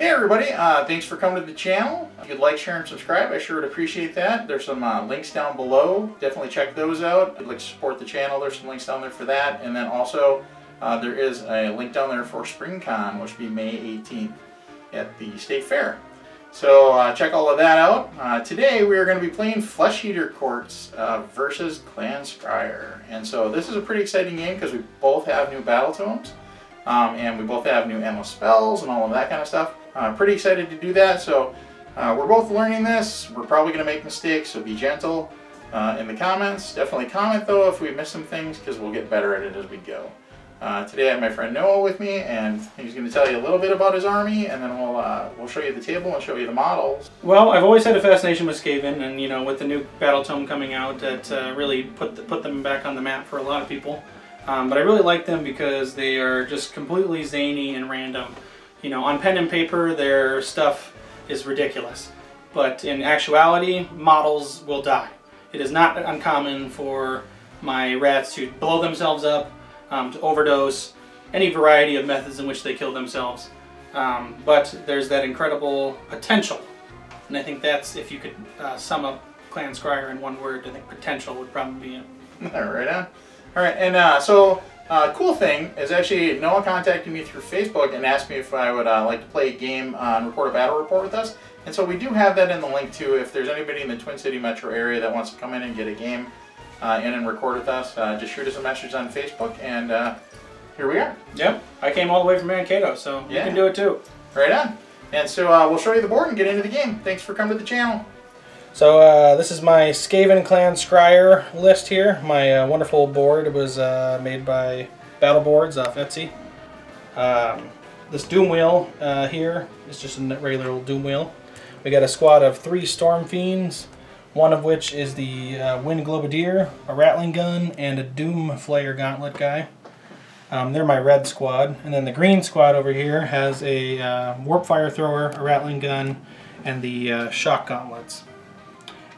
Hey everybody, thanks for coming to the channel. If you'd like, share, and subscribe, I sure would appreciate that. There's some links down below. Definitely check those out. If you'd like to support the channel, there's some links down there for that. And then also, there is a link down there for SpringCon, which will be May 18th at the State Fair. So check all of that out. Today we are going to be playing Flesh Eater Courts versus Clan Skryre. And so this is a pretty exciting game because we both have new battle tomes. And we both have new endless spells and all of that kind of stuff. Pretty excited to do that. So we're both learning this. We're probably going to make mistakes, so be gentle in the comments. Definitely comment though if we miss some things, because we'll get better at it as we go. Today I have my friend Noah with me, and he's going to tell you a little bit about his army, and then we'll show you the table and show you the models. Well, I've always had a fascination with Skaven, and you know, with the new battle tome coming out, that really put them back on the map for a lot of people. But I really like them because they are just completely zany and random. You know, on pen and paper, their stuff is ridiculous. But in actuality, models will die. It is not uncommon for my rats to blow themselves up, to overdose, any variety of methods in which they kill themselves. But there's that incredible potential. And I think that's, if you could sum up Clan Skryre in one word, I think potential would probably be it. Right on. All right, and cool thing is actually Noah contacted me through Facebook and asked me if I would like to play a game and record a battle report with us. And so we do have that in the link too. If there's anybody in the Twin City metro area that wants to come in and get a game in and record with us, just shoot us a message on Facebook, and here we are. Yep, I came all the way from Mankato, so you can do it too. Right on. And so we'll show you the board and get into the game. Thanks for coming to the channel. So this is my Skaven Clan Skryre list here. My wonderful board was made by Battle Boards off Etsy. This Doom Wheel here is just a regular old Doom Wheel. We got a squad of 3 Storm Fiends, one of which is the Wind Globadier, a Rattling Gun, and a Doom Flayer Gauntlet guy. They're my red squad. And then the green squad over here has a Warp Fire Thrower, a Rattling Gun, and the Shock Gauntlets.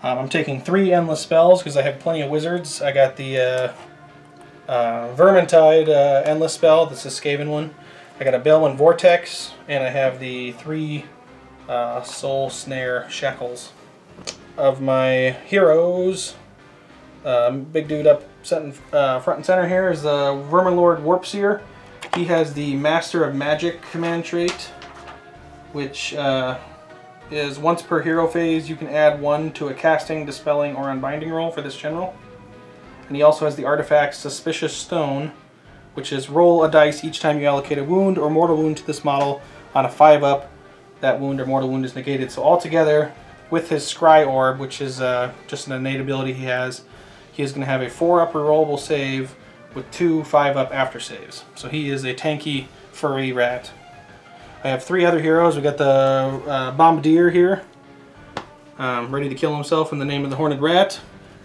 I'm taking 3 endless spells because I have plenty of wizards. I got the Vermintide endless spell. This is a Skaven one. I got a Balewind Vortex, and I have the 3 Soul Snare Shackles. Of my heroes, big dude up front and center here is the Verminlord Warpseer. He has the Master of Magic command trait, which is once per hero phase you can add 1 to a casting, dispelling, or unbinding roll for this general. And he also has the artifact Suspicious Stone, which is roll a dice each time you allocate a wound or mortal wound to this model. On a 5-up, that wound or mortal wound is negated. So altogether, with his Scry Orb, which is just an innate ability he is going to have a 4-up rerollable save with 2 5-up after saves. So he is a tanky, furry rat. I have 3 other heroes. We got the Bombardier here, ready to kill himself in the name of the Horned Rat.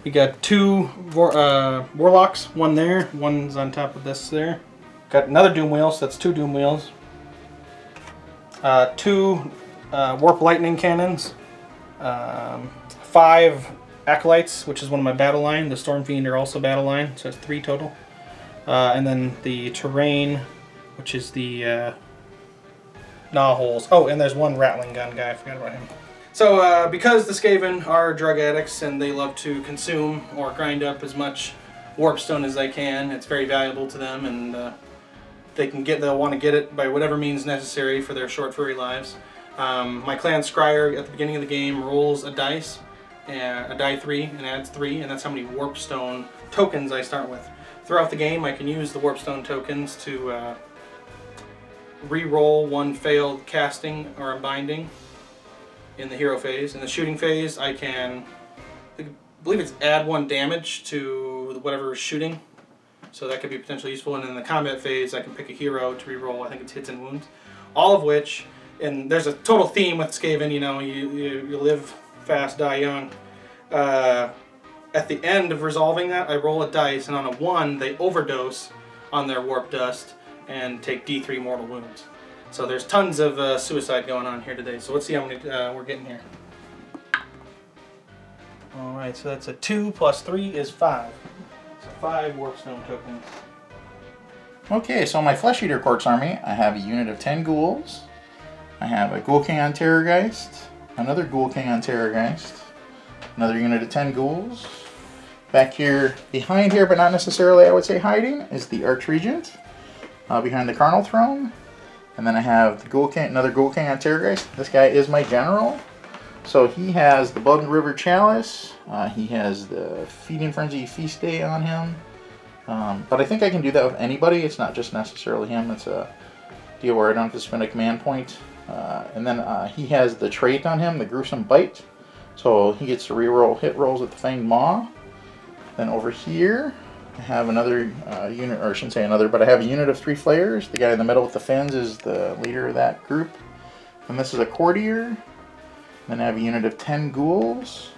We got 2 Warlocks, 1 there, 1's on top of this there. Got another Doom Wheel, so that's 2 Doom Wheels. 2 Warp Lightning Cannons. 5 Acolytes, which is one of my battle line. The Storm Fiend are also battle line, so it's 3 total. And then the Terrain, which is the Gnaw Holes. Oh, and there's 1 Rattling Gun guy, I forgot about him. So because the Skaven are drug addicts and they love to consume or grind up as much Warpstone as they can, it's very valuable to them, and they'll want to get it by whatever means necessary for their short furry lives. My Clan Skryre at the beginning of the game rolls a dice, a die 3, and adds 3, and that's how many Warpstone tokens I start with. Throughout the game I can use the Warpstone tokens to re-roll 1 failed casting or unbinding in the hero phase. In the shooting phase I can, I believe it's add 1 damage to whatever is shooting, so that could be potentially useful. And in the combat phase I can pick a hero to re-roll, I think it's hits and wounds. All of which, and there's a total theme with Skaven, you know, you live fast, die young. At the end of resolving that, I roll a dice, and on a 1, they overdose on their warp dust and take D3 mortal wounds. So there's tons of suicide going on here today. So let's see how many we're getting here. Alright, so that's a 2 plus 3 is 5. So 5 Warpstone tokens. Okay, so my Flesh Eater Courts army, I have a unit of 10 ghouls, I have a Ghoul King on Terrorgeist, another Ghoul King on Terrorgeist, another unit of 10 ghouls. Back here, behind here, but not necessarily, I would say hiding, is the Archregent behind the Carnal Throne. And then I have the Ghoul King, another Ghoul King on Terrorgeist. This guy is my general. So he has the Blood River Chalice. He has the Feeding Frenzy Feast Day on him. But I think I can do that with anybody. It's not just necessarily him. It's a deal where I don't have to spend a command point. And then he has the trait on him, the Gruesome Bite. So he gets to reroll hit rolls with the Fanged Maw. Then over here, I have another unit, or I shouldn't say another, but I have a unit of 3 Flayers. The guy in the middle with the fins is the leader of that group. And this is a Courtier. Then I have a unit of 10 Ghouls.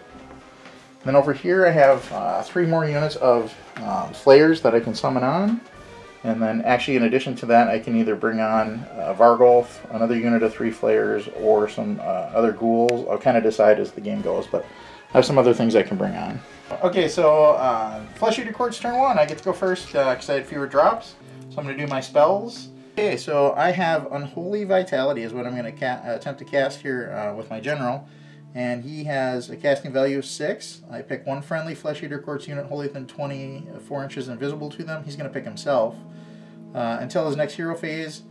Then over here I have 3 more units of Flayers that I can summon on. And then actually in addition to that, I can either bring on Vargolf, another unit of 3 Flayers, or some other Ghouls. I'll kind of decide as the game goes, but I have some other things I can bring on. Okay, so Flesh Eater Court's turn 1. I get to go first because I had fewer drops. So I'm going to do my spells. Okay, so I have Unholy Vitality is what I'm going to attempt to cast here with my general. And he has a casting value of 6. I pick 1 friendly Flesh Eater Court's unit wholly within 24 inches invisible to them. He's going to pick himself. Until his next hero phase,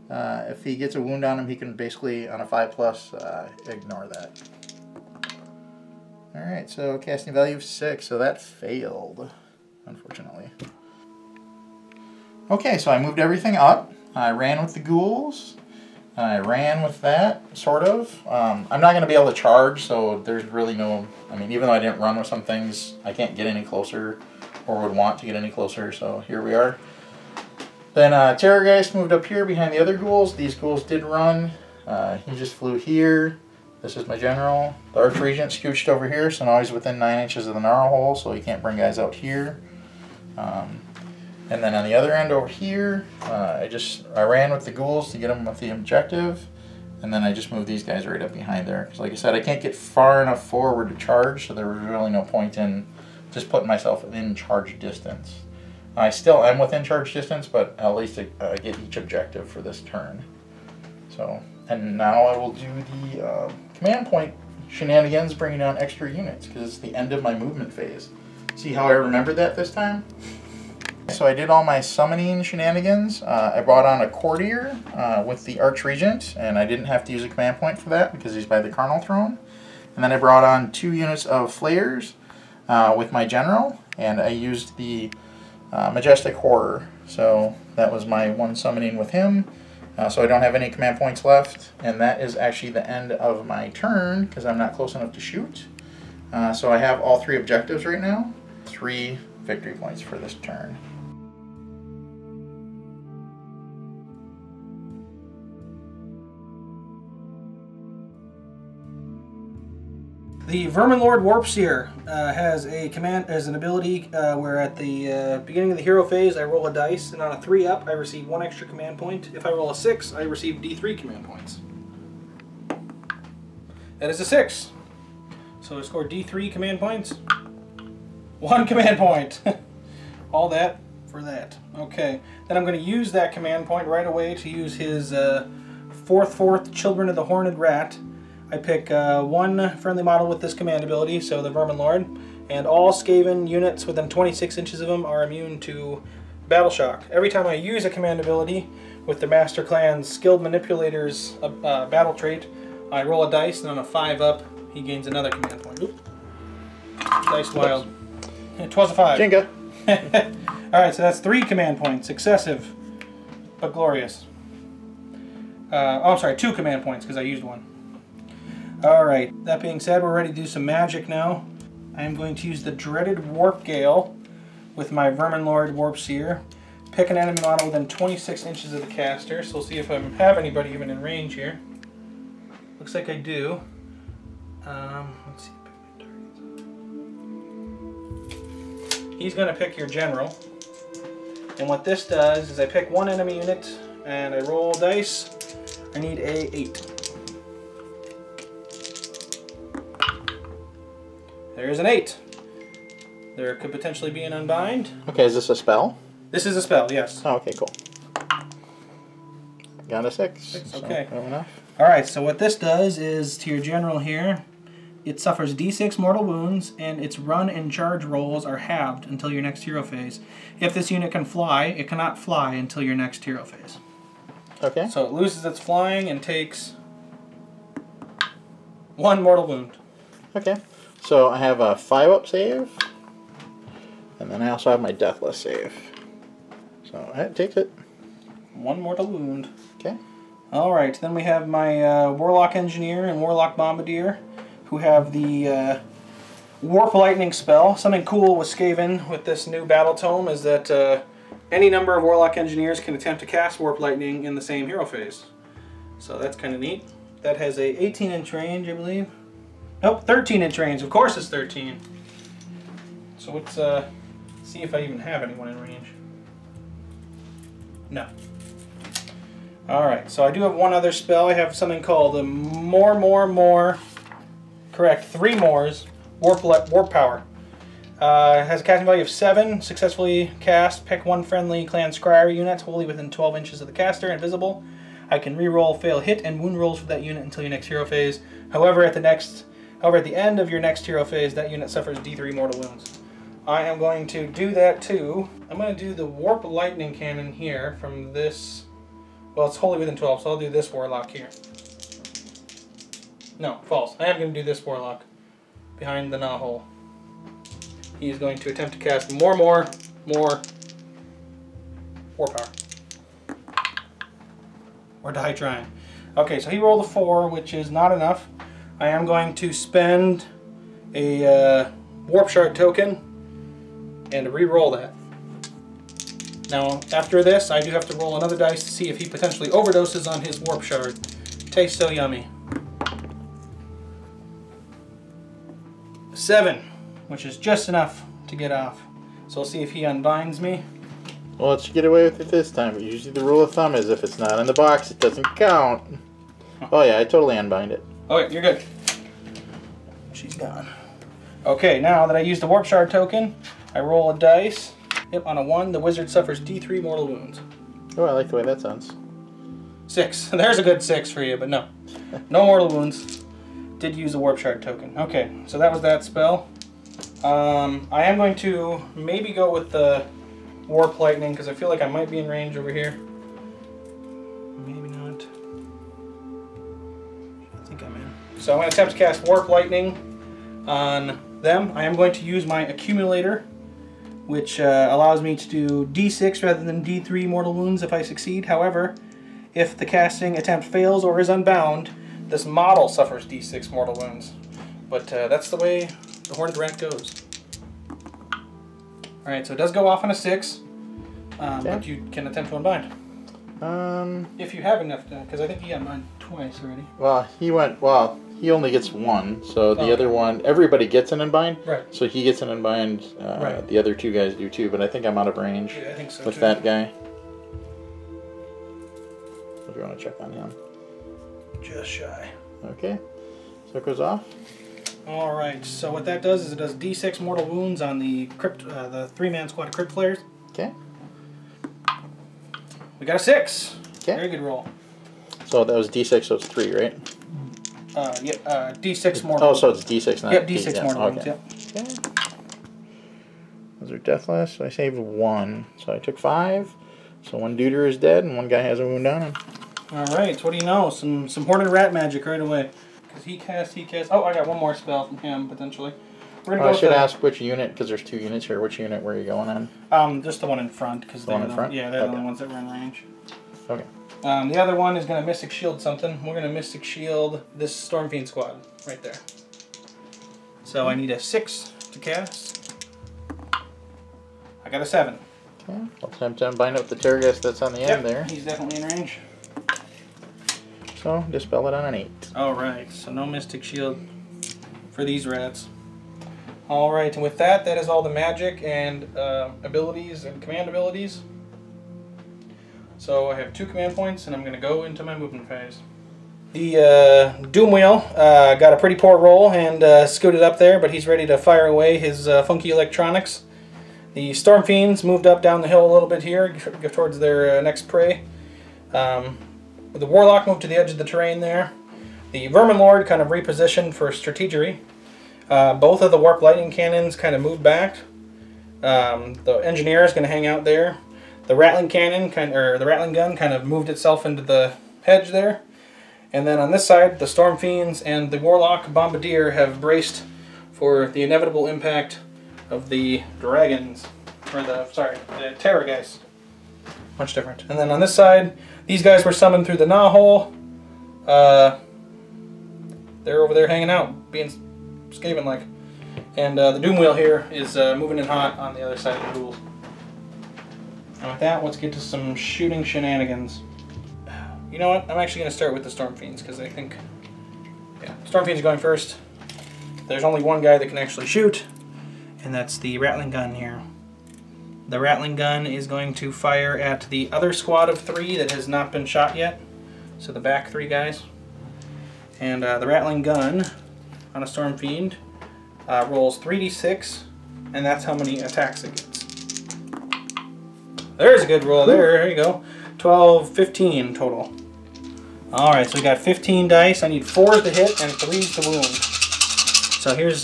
if he gets a wound on him, he can basically, on a 5+, ignore that. Alright, so casting value of 6, so that failed, unfortunately. Okay, so I moved everything up. I ran with the ghouls. I ran with that, sort of. I'm not going to be able to charge, so there's really no... I mean, even though I didn't run with some things, I can't get any closer, or would want to get any closer, so here we are. Then Terrorgeist moved up here behind the other ghouls. These ghouls did run. He just flew here. This is my general. The Archregent scooched over here, so now he's within 9 inches of the Gnarl Hole, so he can't bring guys out here. And then on the other end over here, I ran with the ghouls to get them with the objective, and then I just moved these guys right up behind there. Because like I said, I can't get far enough forward to charge, so there was really no point in just putting myself in charge distance. I still am within charge distance, but at least I get each objective for this turn. So, and now I will do the command point shenanigans, bringing down extra units, because it's the end of my movement phase. See how I remembered that this time? So I did all my summoning shenanigans. I brought on a Courtier with the Archregent, and I didn't have to use a command point for that because he's by the Carnal Throne. And then I brought on 2 units of Flayers with my General, and I used the Majestic Horror. So that was my 1 summoning with him. So I don't have any command points left, and that is actually the end of my turn because I'm not close enough to shoot. So I have all 3 objectives right now. 3 victory points for this turn. The Verminlord Warpseer has an ability where at the beginning of the hero phase I roll a dice, and on a 3 up I receive 1 extra command point. If I roll a 6, I receive D3 command points. That is a 6. So I score D3 command points. 1 command point. All that for that. Okay. Then I'm going to use that command point right away to use his 4th Children of the Horned Rat. I pick 1 friendly model with this command ability, so the Verminlord, and all Skaven units within 26 inches of him are immune to Battle Shock. Every time I use a command ability with the Master Clan's Skilled Manipulator's battle trait, I roll a dice, and on a 5 up, he gains another command point. Oop. Dice wild. It was a 5. Jenga. Alright, so that's 3 command points. Excessive, but glorious. Oh, I'm sorry, 2 command points, because I used 1. Alright, that being said, we're ready to do some magic now. I'm going to use the dreaded Warp Gale with my Verminlord Warpseer. Pick an enemy model within 26 inches of the caster, so we'll see if I have anybody even in range here. Looks like I do. Let's see. He's going to pick your general. And what this does is I pick 1 enemy unit and I roll dice. I need a 8. There's an 8. There could potentially be an unbind. Okay, is this a spell? This is a spell, yes. Oh, okay, cool. Got a 6. 6, so okay. fair enough. Alright, so what this does is, to your general here, it suffers D6 mortal wounds, and its run and charge rolls are halved until your next hero phase. If this unit can fly, it cannot fly until your next hero phase. Okay. So it loses its flying and takes 1 mortal wound. Okay. So I have a 5-up save, and then I also have my deathless save. So that takes it. 1 mortal wound. Okay. Alright, then we have my Warlock Engineer and Warlock Bombardier, who have the Warp Lightning spell. Something cool with Skaven with this new battle tome is that any number of Warlock Engineers can attempt to cast Warp Lightning in the same hero phase. So that's kind of neat. That has a 18-inch range, I believe. Nope, 13-inch range. Of course it's 13. So let's see if I even have anyone in range. No. Alright, so I do have one other spell. I have something called the More. Correct, 3 mores. Warp Power. It has a casting value of 7. Successfully cast. Pick 1 friendly clan Skryre unit wholly within 12 inches of the caster, invisible. I can reroll fail hit and wound rolls for that unit until your next hero phase. However, at the end of your next hero phase, that unit suffers D3 mortal wounds. I am going to do that too. I'm going to do the Warp Lightning Cannon here from this. Well, it's wholly within 12, so I'll do this Warlock here. No, false. I am going to do this Warlock behind the Nahole. He is going to attempt to cast more War Power. Or die trying. Okay, so he rolled a 4, which is not enough. I am going to spend a Warp Shard token and re-roll that. Now, after this, I do have to roll another dice to see if he potentially overdoses on his Warp Shard. Tastes so yummy. 7, which is just enough to get off. So we'll see if he unbinds me. Well, let's get away with it this time. But usually the rule of thumb is if it's not in the box, it doesn't count. Oh yeah, I totally unbind it. Okay, you're good. She's gone. Okay, now that I used the Warp Shard token, I roll a dice. Yep, on a 1, the wizard suffers D3 mortal wounds. Oh, I like the way that sounds. 6. There's a good 6 for you, but no. No mortal wounds. Did use the Warp Shard token. Okay, so that was that spell. I am going to maybe go with the Warp Lightning, because I feel like I might be in range over here. Maybe not. I think I'm in. So I'm going to attempt to cast Warp Lightning on them. I am going to use my Accumulator, which allows me to do D6 rather than D3 mortal wounds if I succeed. However, if the casting attempt fails or is unbound, this model suffers D6 mortal wounds. But that's the way the Horned Rat goes. Alright, so it does go off on a 6, but you can attempt to unbind. If you have enough, because I think he unbind twice already. Well, he only gets 1, so the other one, everybody gets an unbind. Right. So he gets an unbind, right. The other 2 guys do too, but I think I'm out of range Yeah, I think so with too. that guy. If you want to check on him. Just shy. Okay, so it goes off. Alright, so what that does is it does D6 mortal wounds on the the 3-man squad of Crypt Flayers. Okay. We got a 6. Okay. Very good roll. So that was D6, so it's 3, right? D6 mortal. Oh, so it's D6, not Yep, D6 D, mortal wounds, yep. Okay. Those are deathless, so I saved 1. So I took 5. So 1 duder is dead, and 1 guy has a wound on him. Alright, so what do you know? Some Horned Rat magic right away. Because he casts... Oh, I got 1 more spell from him, potentially. We're gonna go I should ask which unit, because there's 2 units here. Which unit were you going on? Just the one in front, because The one in front? Yeah, they're the only ones that were in range. Okay. The other one is going to Mystic Shield something. We're going to Mystic Shield this Storm Fiend squad, right there. So I need a 6 to cast. I got a 7. Okay. I'll attempt to unbind it with the Terrorghast that's on the end there. He's definitely in range. So dispel it on an 8. Alright, so no Mystic Shield for these rats. Alright, and with that, that is all the magic and abilities and command abilities. So I have 2 command points, and I'm going to go into my movement phase. The Doom Wheel got a pretty poor roll and scooted up there, but he's ready to fire away his funky electronics. The Storm Fiends moved up down the hill a little bit here, towards their next prey. The Warlock moved to the edge of the terrain there. The Vermin Lord kind of repositioned for strategery. Both of the Warp Lightning Cannons kind of moved back. The Engineer is going to hang out there. The Rattling Cannon, the Rattling Gun, kind of moved itself into the hedge there. And then on this side, the Storm Fiends and the Warlock Bombardier have braced for the inevitable impact of the Dragons. Or the Terror guys. Much different. And then on this side, these guys were summoned through the Gnaw Hole. They're over there hanging out, being Skaven-like. And the Doom Wheel here is moving in hot on the other side of the duel. And with that, let's get to some shooting shenanigans. You know what? I'm actually going to start with the Storm Fiends, because I think... Yeah, Storm Fiends are going first. There's only one guy that can actually shoot, and that's the Rattling Gun here. The Rattling Gun is going to fire at the other squad of 3 that has not been shot yet. So the back 3 guys. And the Rattling Gun on a Storm Fiend rolls 3d6, and that's how many attacks it gets. There's a good roll there you go. 12, 15 total. Alright, so we got 15 dice. I need 4s to hit and 3s to wound. So here's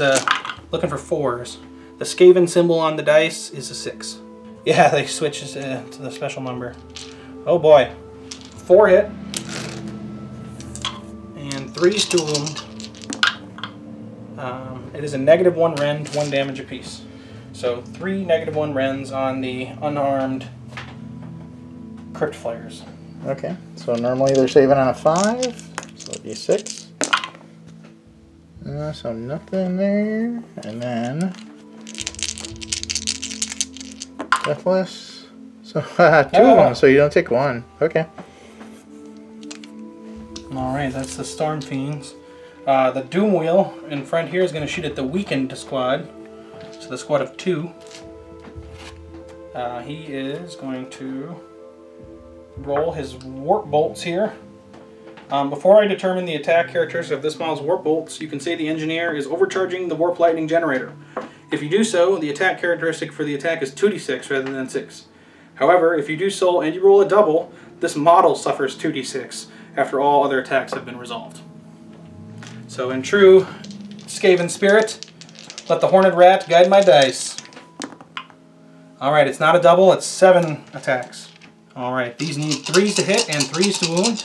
looking for 4s. The Skaven symbol on the dice is a 6. Yeah, they switch to the special number. Oh boy. 4 hit. And 3s to wound. It is a -1 rend, 1 damage apiece. So 3 -1 rends on the unarmed Crypt Flayers. Okay, so normally they're saving on a 5, so it'd be 6. So nothing there, and then deathless. So 2 of them, so you don't take 1. Okay. Alright, that's the Storm Fiends. The Doom Wheel in front here is going to shoot at the weakened squad. So the squad of 2. He is going to roll his Warp Bolts here. Before I determine the attack characteristics of this model's Warp Bolts, you can say the Engineer is overcharging the Warp Lightning Generator. If you do so, the attack characteristic for the attack is 2d6 rather than 6. However, if you do so and you roll a double, this model suffers 2d6 after all other attacks have been resolved. So in true Skaven spirit, let the Horned Rat guide my dice. Alright, it's not a double, it's 7 attacks. Alright, these need 3s to hit and 3s to wound.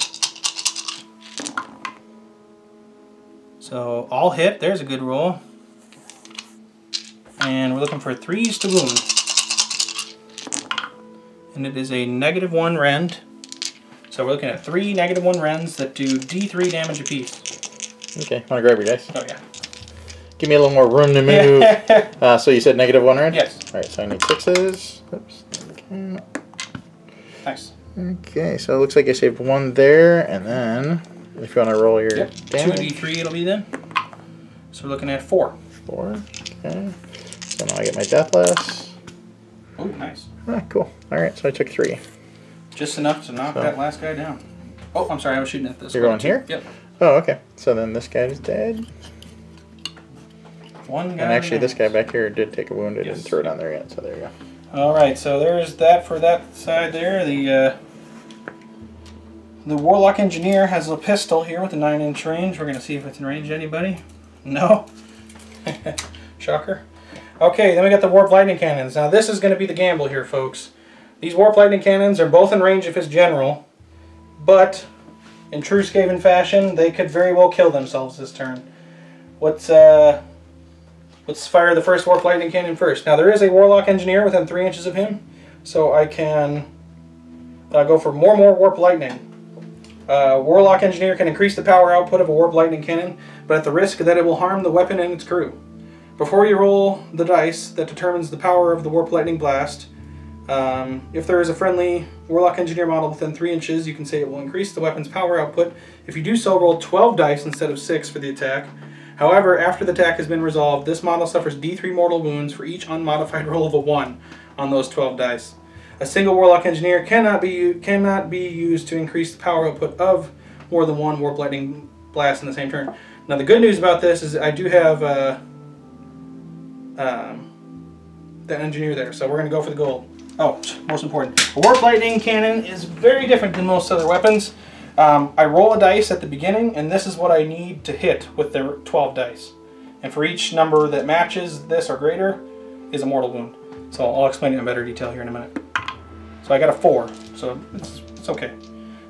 So all hit, there's a good roll. And we're looking for 3s to wound. And it is a -1 rend. So we're looking at 3 -1 rends that do d3 damage apiece. Okay, want to grab your dice? Oh yeah. Give me a little more room to move. So you said -1 rend? Yes. Alright, so I need 6s. Oops. Okay. Nice. Okay, so it looks like I saved 1 there, and then if you want to roll your damage. 2d3 it'll be then. So we're looking at 4. 4. Okay. So now I get my deathless. Oh, nice. Ah, cool. Alright, so I took 3. Just enough to knock that last guy down. Oh, I'm sorry, I was shooting at this. You're going here? Yep. Oh, okay. So then this guy is dead. One guy. And actually this guy back here did take a wound. I Yes. didn't throw it on there yet, so there you go. Alright, so there's that for that side there. The Warlock Engineer has a pistol here with a 9-inch range. We're going to see if it's in range to anybody. No? Shocker. Okay, then we got the Warp Lightning Cannons. Now this is going to be the gamble here, folks. These Warp Lightning Cannons are both in range of his general, but in true Skaven fashion, they could very well kill themselves this turn. Let's fire the first Warp Lightning Cannon first. Now there is a Warlock Engineer within 3 inches of him, so I can go for more Warp Lightning. Warlock Engineer can increase the power output of a Warp Lightning Cannon, but at the risk that it will harm the weapon and its crew. Before you roll the dice that determines the power of the Warp Lightning Blast, if there is a friendly Warlock Engineer model within 3 inches, you can say it will increase the weapon's power output. If you do so, roll 12 dice instead of 6 for the attack. However, after the attack has been resolved, this model suffers d3 mortal wounds for each unmodified roll of a 1 on those 12 dice. A single Warlock Engineer cannot be used to increase the power output of more than 1 Warp Lightning Blast in the same turn. Now the good news about this is I do have that Engineer there, so we're going to go for the gold. Oh, most important. A Warp Lightning Cannon is very different than most other weapons. I roll a dice at the beginning, and this is what I need to hit with the 12 dice. And for each number that matches this or greater is a mortal wound. So I'll explain it in better detail here in a minute. So I got a 4, so it's okay.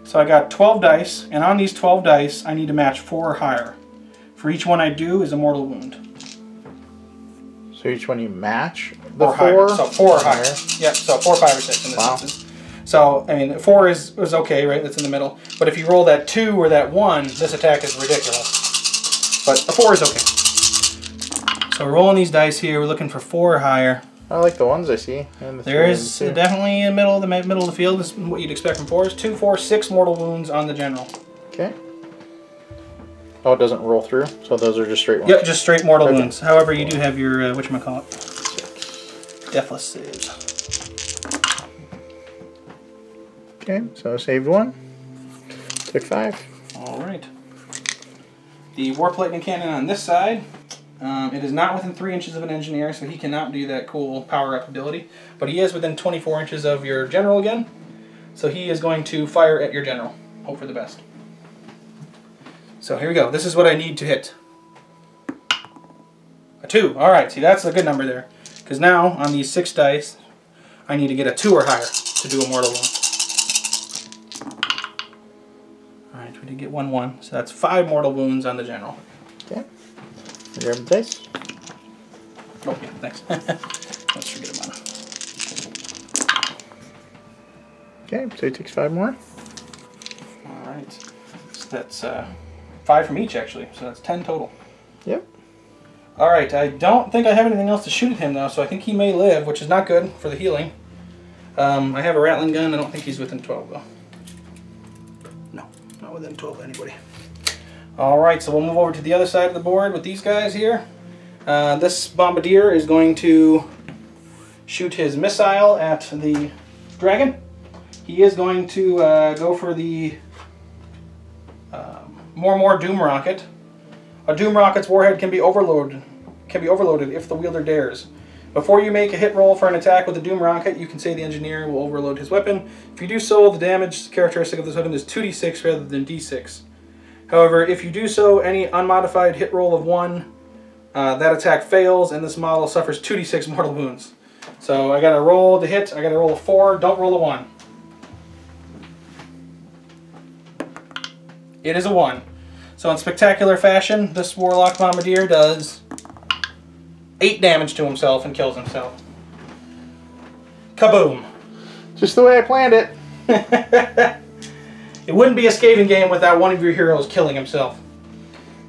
So I got 12 dice, and on these 12 dice, I need to match 4 or higher. For each one I do is a mortal wound. So each one you match the Or 4? higher. So 4 or higher. Yep, so 4, 5, or 6 in this instance. So, I mean, 4 is okay, right? That's in the middle. But if you roll that 2 or that 1, this attack is ridiculous. But a 4 is okay. So we're rolling these dice here. We're looking for 4 or higher. I like the ones I see. There is definitely in the middle of the field. This is what you'd expect from 4s. 2, 4, 6 mortal wounds on the general. Okay. Oh, it doesn't roll through? So those are just straight ones? Yep, just straight mortal wounds. However, you do have your, whatchamacallit, deathless saves. Okay, so I saved 1. Took 5. Alright. The Warp Lightning Cannon on this side. It is not within 3 inches of an engineer, so he cannot do that cool power-up ability. But he is within 24 inches of your general again. So he is going to fire at your general. Hope for the best. So here we go. This is what I need to hit. A 2. Alright, see that's a good number there. Because now, on these 6 dice, I need to get a 2 or higher to do a mortal wound. Alright, we did get 1, 1. So that's 5 mortal wounds on the general. Okay. Grab the dice. Oh, yeah, thanks. Let's forget about it. Okay, so he takes 5 more. Alright. So that's 5 from each, actually. So that's 10 total. Yep. Alright, I don't think I have anything else to shoot at him, though, so I think he may live, which is not good for the healing. I have a rattling gun. I don't think he's within 12, though. No, not within 12 of anybody. Alright, so we'll move over to the other side of the board with these guys here. This bombardier is going to shoot his missile at the dragon. He is going to go for the more Doom Rocket. A Doom Rocket's warhead can be overloaded if the wielder dares. Before you make a hit roll for an attack with a Doom Rocket, you can say the engineer will overload his weapon. If you do so, the damage characteristic of this weapon is 2d6 rather than d6. However, if you do so, any unmodified hit roll of 1, that attack fails, and this model suffers 2d6 mortal wounds. So I got to roll to hit. I got to roll a 4. Don't roll a 1. It is a 1. So in spectacular fashion, this Warlock Bombardier does 8 damage to himself and kills himself. Kaboom! Just the way I planned it. It wouldn't be a Skaven game without one of your heroes killing himself.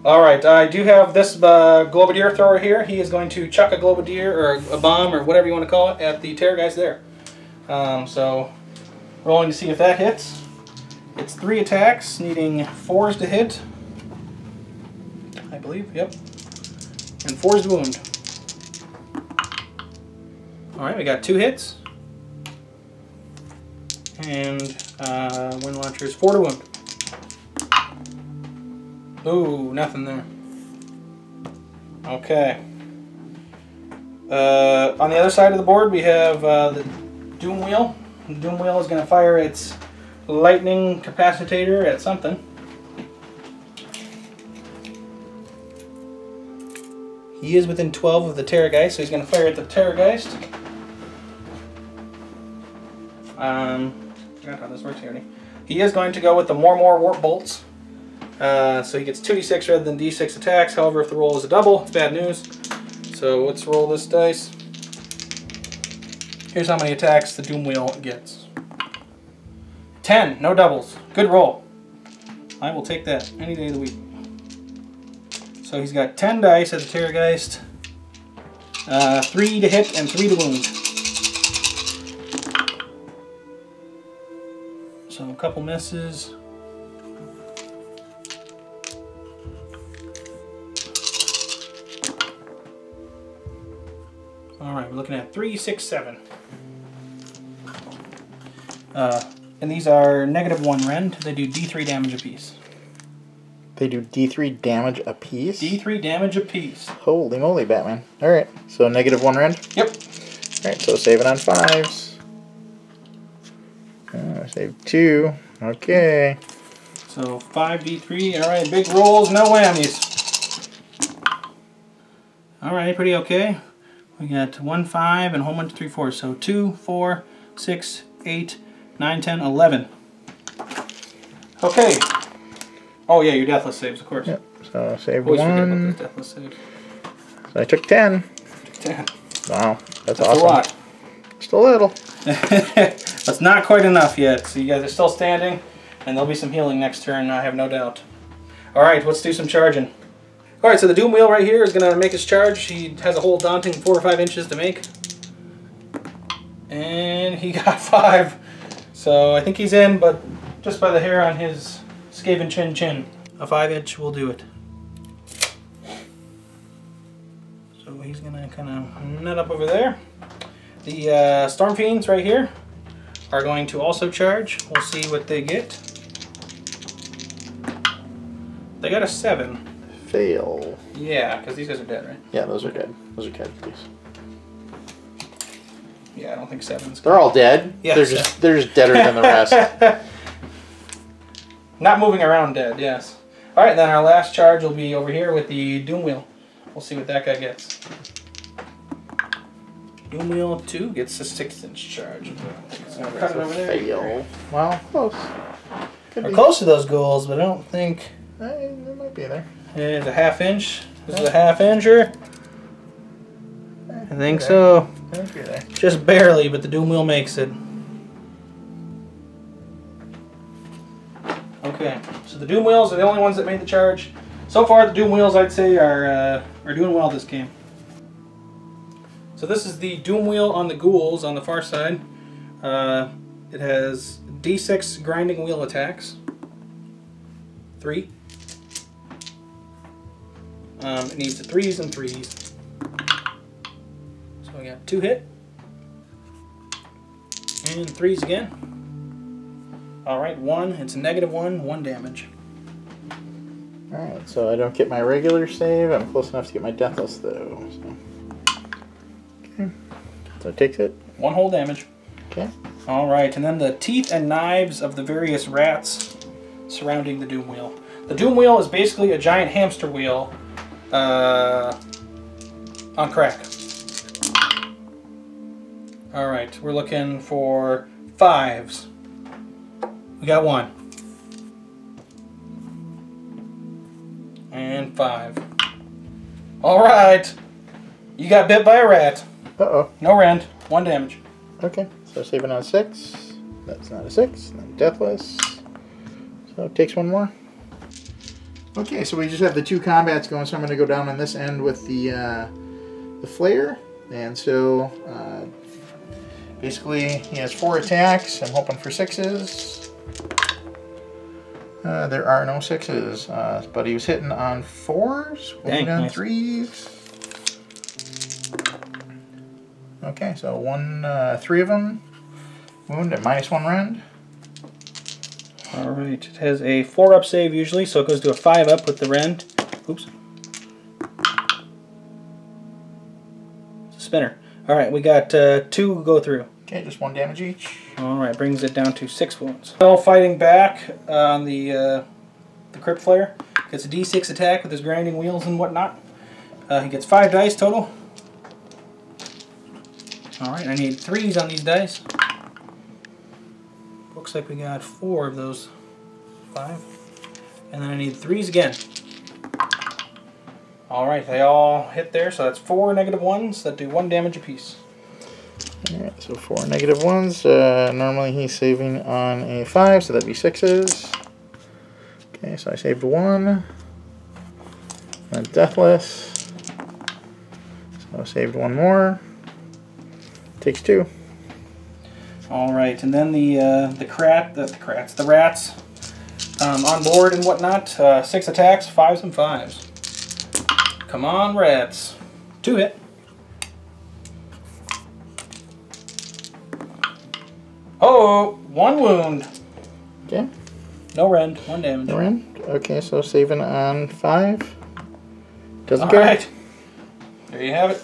Alright, I do have this Globadier thrower here. He is going to chuck a Globadier, or a bomb, or whatever you want to call it, at the Terrorgeist there. So, rolling to see if that hits. It's 3 attacks, needing 4s to hit. I believe, yep. And 4s to wound. Alright, we got 2 hits. And wind launcher is 4 to wound. Ooh, nothing there. Okay. On the other side of the board, we have the Doom Wheel. The Doom Wheel is going to fire its lightning capacitator at something. He is within 12 of the Terrorgeist, so he's going to fire at the Terrorgeist. Forgot how this works here. He is going to go with the more Warp Bolts. So he gets 2d6 rather than d6 attacks. However, if the roll is a double, it's bad news. So let's roll this dice. Here's how many attacks the Doom Wheel gets. 10, no doubles. Good roll. I will take that any day of the week. So he's got 10 dice at the Terrorgeist. 3 to hit and 3 to wound. So a couple misses. Alright, we're looking at 3, 6, 7. And these are -1 rend. They do D3 damage apiece. They do D3 damage apiece? D3 damage apiece. Holy moly, Batman. Alright, so -1 rend? Yep. Alright, so save it on 5s. Save 2. Okay. So 5d3. All right, big rolls, no whammies. All right, pretty okay. We got 1, 5, and a whole bunch of 3, 4. So 2, 4, 6, 8, 9, 10, 11. Okay. Oh yeah, your deathless saves, of course. Yep. So save Always 1. forget about those deathless saves. So I took 10. 10. Wow, that's That's awesome. a lot. Just a little. That's not quite enough yet. So you guys are still standing, and there'll be some healing next turn, I have no doubt. All right, let's do some charging. All right, so the Doom Wheel right here is going to make his charge. He has a whole daunting 4 or 5 inches to make. And he got 5. So I think he's in, but just by the hair on his Skaven chin. A 5-inch will do it. So he's going to kind of nut up over there. The Storm Fiends right here are going to also charge. We'll see what they get. They got a 7. Fail. Yeah, because these guys are dead, right? Yeah, those are dead. Those are casualties. Yeah, I don't think 7's good. They're all dead. Yeah, they're just deader than the rest. Not moving around dead, yes. Alright, then our last charge will be over here with the Doom Wheel. We'll see what that guy gets. Doom Wheel 2 gets a 6-inch charge. So I'll cut it over there. Fail. Well, close. We're close to those goals, but I don't think... There might be there. It's a 1/2 inch. This is a 1/2 incher. I think so. Might be there. Just barely, but the Doom Wheel makes it. Okay, so the Doom Wheels are the only ones that made the charge. So far, the Doom Wheels, I'd say, are doing well this game. So this is the Doom Wheel on the ghouls on the far side. It has D6 grinding wheel attacks. 3. It needs 3s and 3s. So we got 2 hit. And 3s again. Alright, 1. It's a -1, 1 damage. Alright, so I don't get my regular save. I'm close enough to get my deathless though. So. Okay. So it takes it. 1 whole damage. Okay. Alright, and then the teeth and knives of the various rats surrounding the Doom Wheel. The Doom Wheel is basically a giant hamster wheel on crack. Alright, we're looking for 5s. We got 1. And 5. Alright! You got bit by a rat. Uh-oh. No rend. 1 damage. Okay, so saving on 6. That's not a 6. And then deathless. So it takes 1 more. Okay, so we just have the 2 combats going, so I'm going to go down on this end with the flare. And so, basically, he has 4 attacks. I'm hoping for 6s. There are no 6s, but he was hitting on 4s, wounding on 3s. Okay, so 3 of them wound at -1 rend. Alright, it has a 4-up save usually, so it goes to a 5-up with the rend. Oops. It's a spinner. Alright, we got 2 go through. Okay, just 1 damage each. Alright, brings it down to 6 wounds. Still fighting back on the Crypt Flare. Gets a D6 attack with his grinding wheels and whatnot. He gets 5 dice total. Alright, I need 3s on these dice. Looks like we got 4 of those 5. And then I need 3s again. Alright, they all hit there, so that's 4 -1s that do 1 damage apiece. Alright, so 4 -1s. Normally he's saving on a 5, so that'd be 6s. Okay, so I saved 1. And deathless. So I saved 1 more. Takes 2. Alright, and then the rats on board and whatnot. 6 attacks, 5s and 5s. Come on, rats. 2 hit. Oh, 1 wound. Okay. No rend, 1 damage. No rend. Okay, so saving on 5. Doesn't go. Alright. There you have it.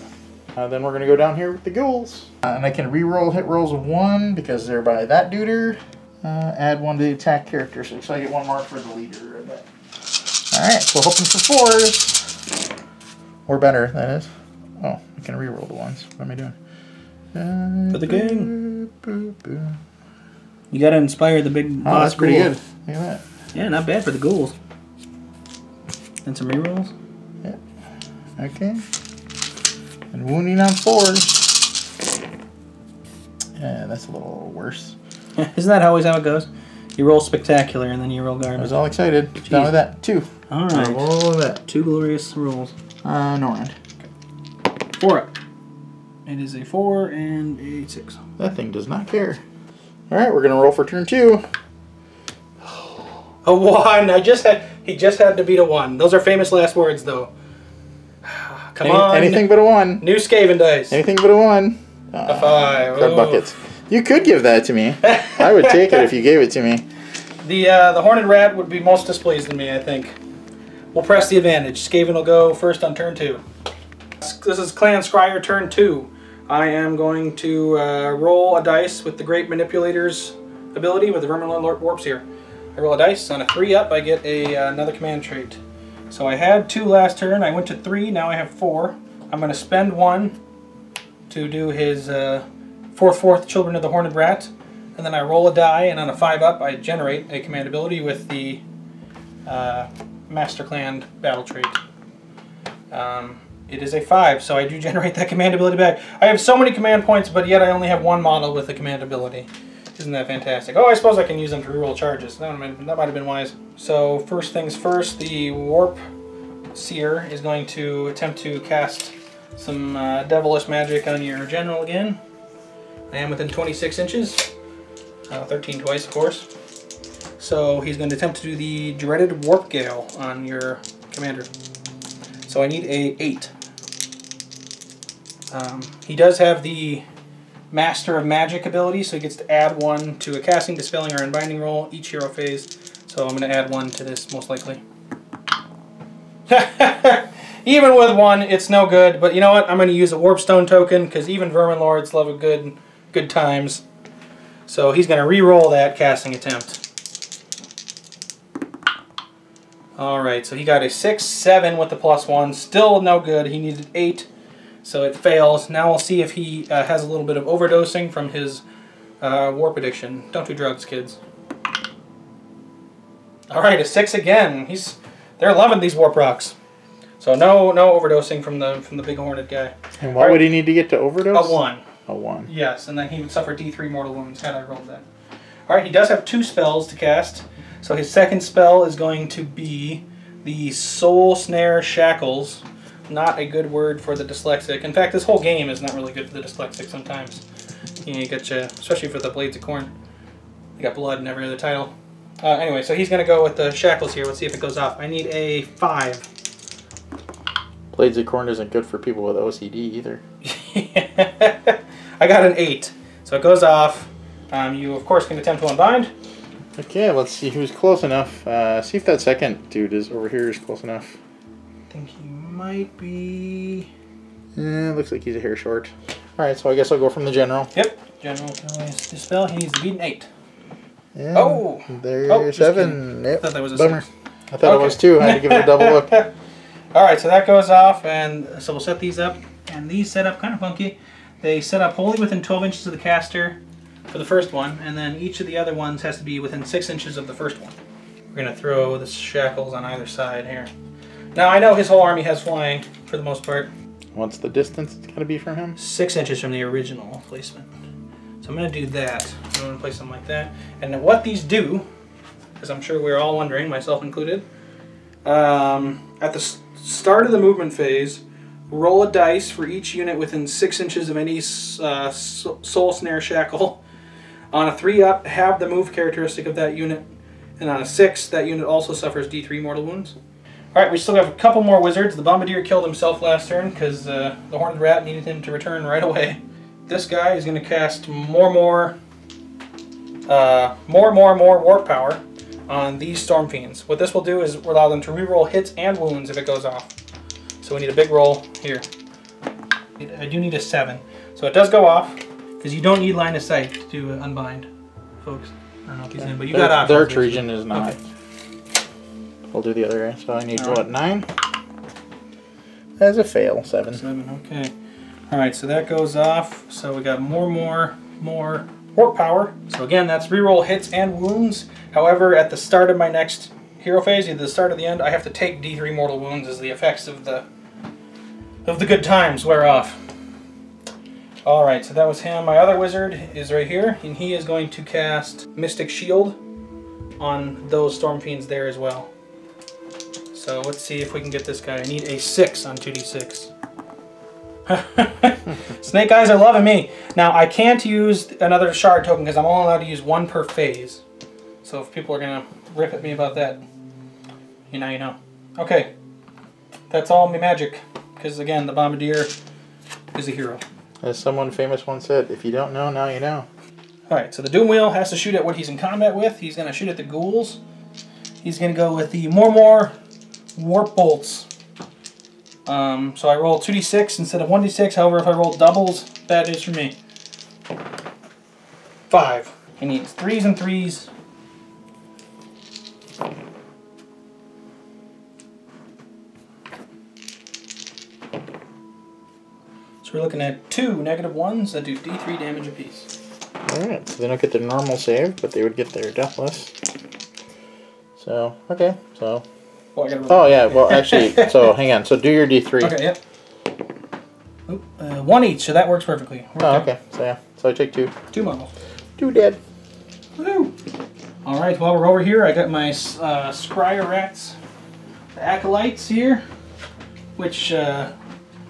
Then we're going to go down here with the ghouls. And I can re-roll hit rolls of 1 because they're by that duder. Add 1 to the attack character, so I get 1 more for the leader. Alright, so hoping for 4s. Or better, that is. Oh, I can reroll the ones. What am I doing? For the game. You gotta inspire the big boss. That's pretty ghoul. good. Look at that. Yeah, not bad for the ghouls. And some rerolls. Yeah. Okay. And wounding on 4s. Yeah, that's a little worse. Isn't that always how it goes? You roll spectacular and then you roll I garbage. was all excited. Jeez. Down with that. 2. Alright. All of that. 2 glorious rolls. No round. 4 up. It is a 4 and a 6. That thing does not care. Alright, we're gonna roll for turn 2. A 1. He just had to beat a 1. Those are famous last words though. Come on. Anything but a 1. New Skaven dice. Anything but a 1. A 5. Crud buckets. You could give that to me. I would take it if you gave it to me. The Horned Rat would be most displeased in me, I think. We'll press the advantage. Skaven will go first on turn 2. This is Clan Skryre turn 2. I am going to roll a dice with the Great Manipulator's ability with the Vermin-Lord Warps here. I roll a dice. On a 3 up, I get another command trait. So I had 2 last turn. I went to 3. Now I have 4. I'm going to spend 1 to do his 4/4 Children of the Horned Rat. And then I roll a die, and on a 5 up, I generate a command ability with the Master Clan battle trait. It is a 5, so I do generate that command ability back. I have so many command points, but yet I only have 1 model with a command ability. Isn't that fantastic? Oh, I suppose I can use them to reroll charges. That might have been wise. So first things first, the Warp Seer is going to attempt to cast some devilish magic on your general again. I am within 26 inches. 13 twice, of course. So he's going to attempt to do the dreaded Warp Gale on your commander. So I need a 8. He does have the Master of Magic ability, so he gets to add 1 to a casting, dispelling, or unbinding roll each hero phase. So I'm going to add 1 to this, most likely. Even with 1, it's no good. But you know what? I'm going to use a Warpstone token, because even Vermin Lords love a good times. So he's going to re-roll that casting attempt. Alright, so he got a 6, 7 with the +1. Still no good. He needed 8, so it fails. Now we'll see if he has a little bit of overdosing from his warp addiction. Don't do drugs, kids. Alright, a 6 again. They're loving these warp rocks. So no overdosing from the big horned guy. And what would he need to get to overdose? A 1. A 1. Yes, and then he would suffer D3 mortal wounds had I rolled that. Alright, he does have 2 spells to cast. So his second spell is going to be the Soul Snare Shackles. Not a good word for the dyslexic. In fact, this whole game is not really good for the dyslexic sometimes. You get you, especially for the Blades of Corn. You got blood in every other title. Anyway, so he's going to go with the Shackles here. Let's see if it goes off. I need a 5. Blades of Corn isn't good for people with OCD either. I got an 8. So it goes off. You, of course, can attempt to unbind. Okay, let's see who's close enough. See if that second dude is over here is close enough. I think he might be... Looks like he's a hair short. Alright, so I guess I'll go from the general. Yep, general can always dispel. He needs to beat an 8. And oh! There's 7. Yep. I thought that was a Bummer. 6. I thought it was 2. I had to give it a double look. Alright, so that goes off, and so we'll set these up. And these set up kind of funky. They set up wholly within 12 inches of the caster for the first one, and then each of the other ones has to be within 6 inches of the first one. We're going to throw the shackles on either side here. Now, I know his whole army has flying, for the most part. What's the distance it's going to be from him? 6 inches from the original placement. So I'm going to do that. I'm going to place them like that. And then what these do, as I'm sure we're all wondering, myself included, at the start of the movement phase, roll a dice for each unit within 6 inches of any Soul Snare Shackle. On a 3 up, have the move characteristic of that unit. And on a 6, that unit also suffers D3 mortal wounds. Alright, we still have a couple more wizards. The Bombardier killed himself last turn because the Horned Rat needed him to return right away. This guy is going to cast more warp power on these Storm Fiends. What this will do is allow them to reroll hits and wounds if it goes off. So we need a big roll here. I do need a 7. So it does go off, because you don't need line of sight to unbind, folks. I don't know if he's in, but you got options. The Arch region is not. Okay. We'll do the other guy. So I need, what, 9? As a fail, 7. 7, okay. Alright, so that goes off. So we got more warp power. So again, that's reroll hits and wounds. However, at the start of my next hero phase, either the start or the end, I have to take D3 mortal wounds as the effects of the good times wear off. Alright, so that was him. My other wizard is right here, and he is going to cast Mystic Shield on those Storm Fiends there as well. So let's see if we can get this guy. I need a 6 on 2d6. Snake Eyes are loving me. Now, I can't use another shard token because I'm only allowed to use 1 per phase. So if people are going to rip at me about that, you know. Okay, that's all my magic. Because again, the Bombardier is a hero. As someone famous once said, if you don't know, now you know. Alright, so the Doom Wheel has to shoot at what he's in combat with. He's going to shoot at the ghouls. He's going to go with the more Warp Bolts. So I roll 2d6 instead of 1d6. However, if I roll doubles, bad news for me. 5. He needs 3s and 3s. So we're looking at 2 -1s that do d3 damage apiece. Alright, so they don't get their normal save, but they would get their deathless. So, okay, so... Oh, I gotta roll. Oh, yeah, well, actually, so hang on. So do your D3. Okay, yep. Oop, 1 each, so that works perfectly. Oh, okay. So, yeah. So I take 2. 2 models. 2 dead. Woo! Alright, while we're over here, I got my Skryre rats, the Acolytes here, which,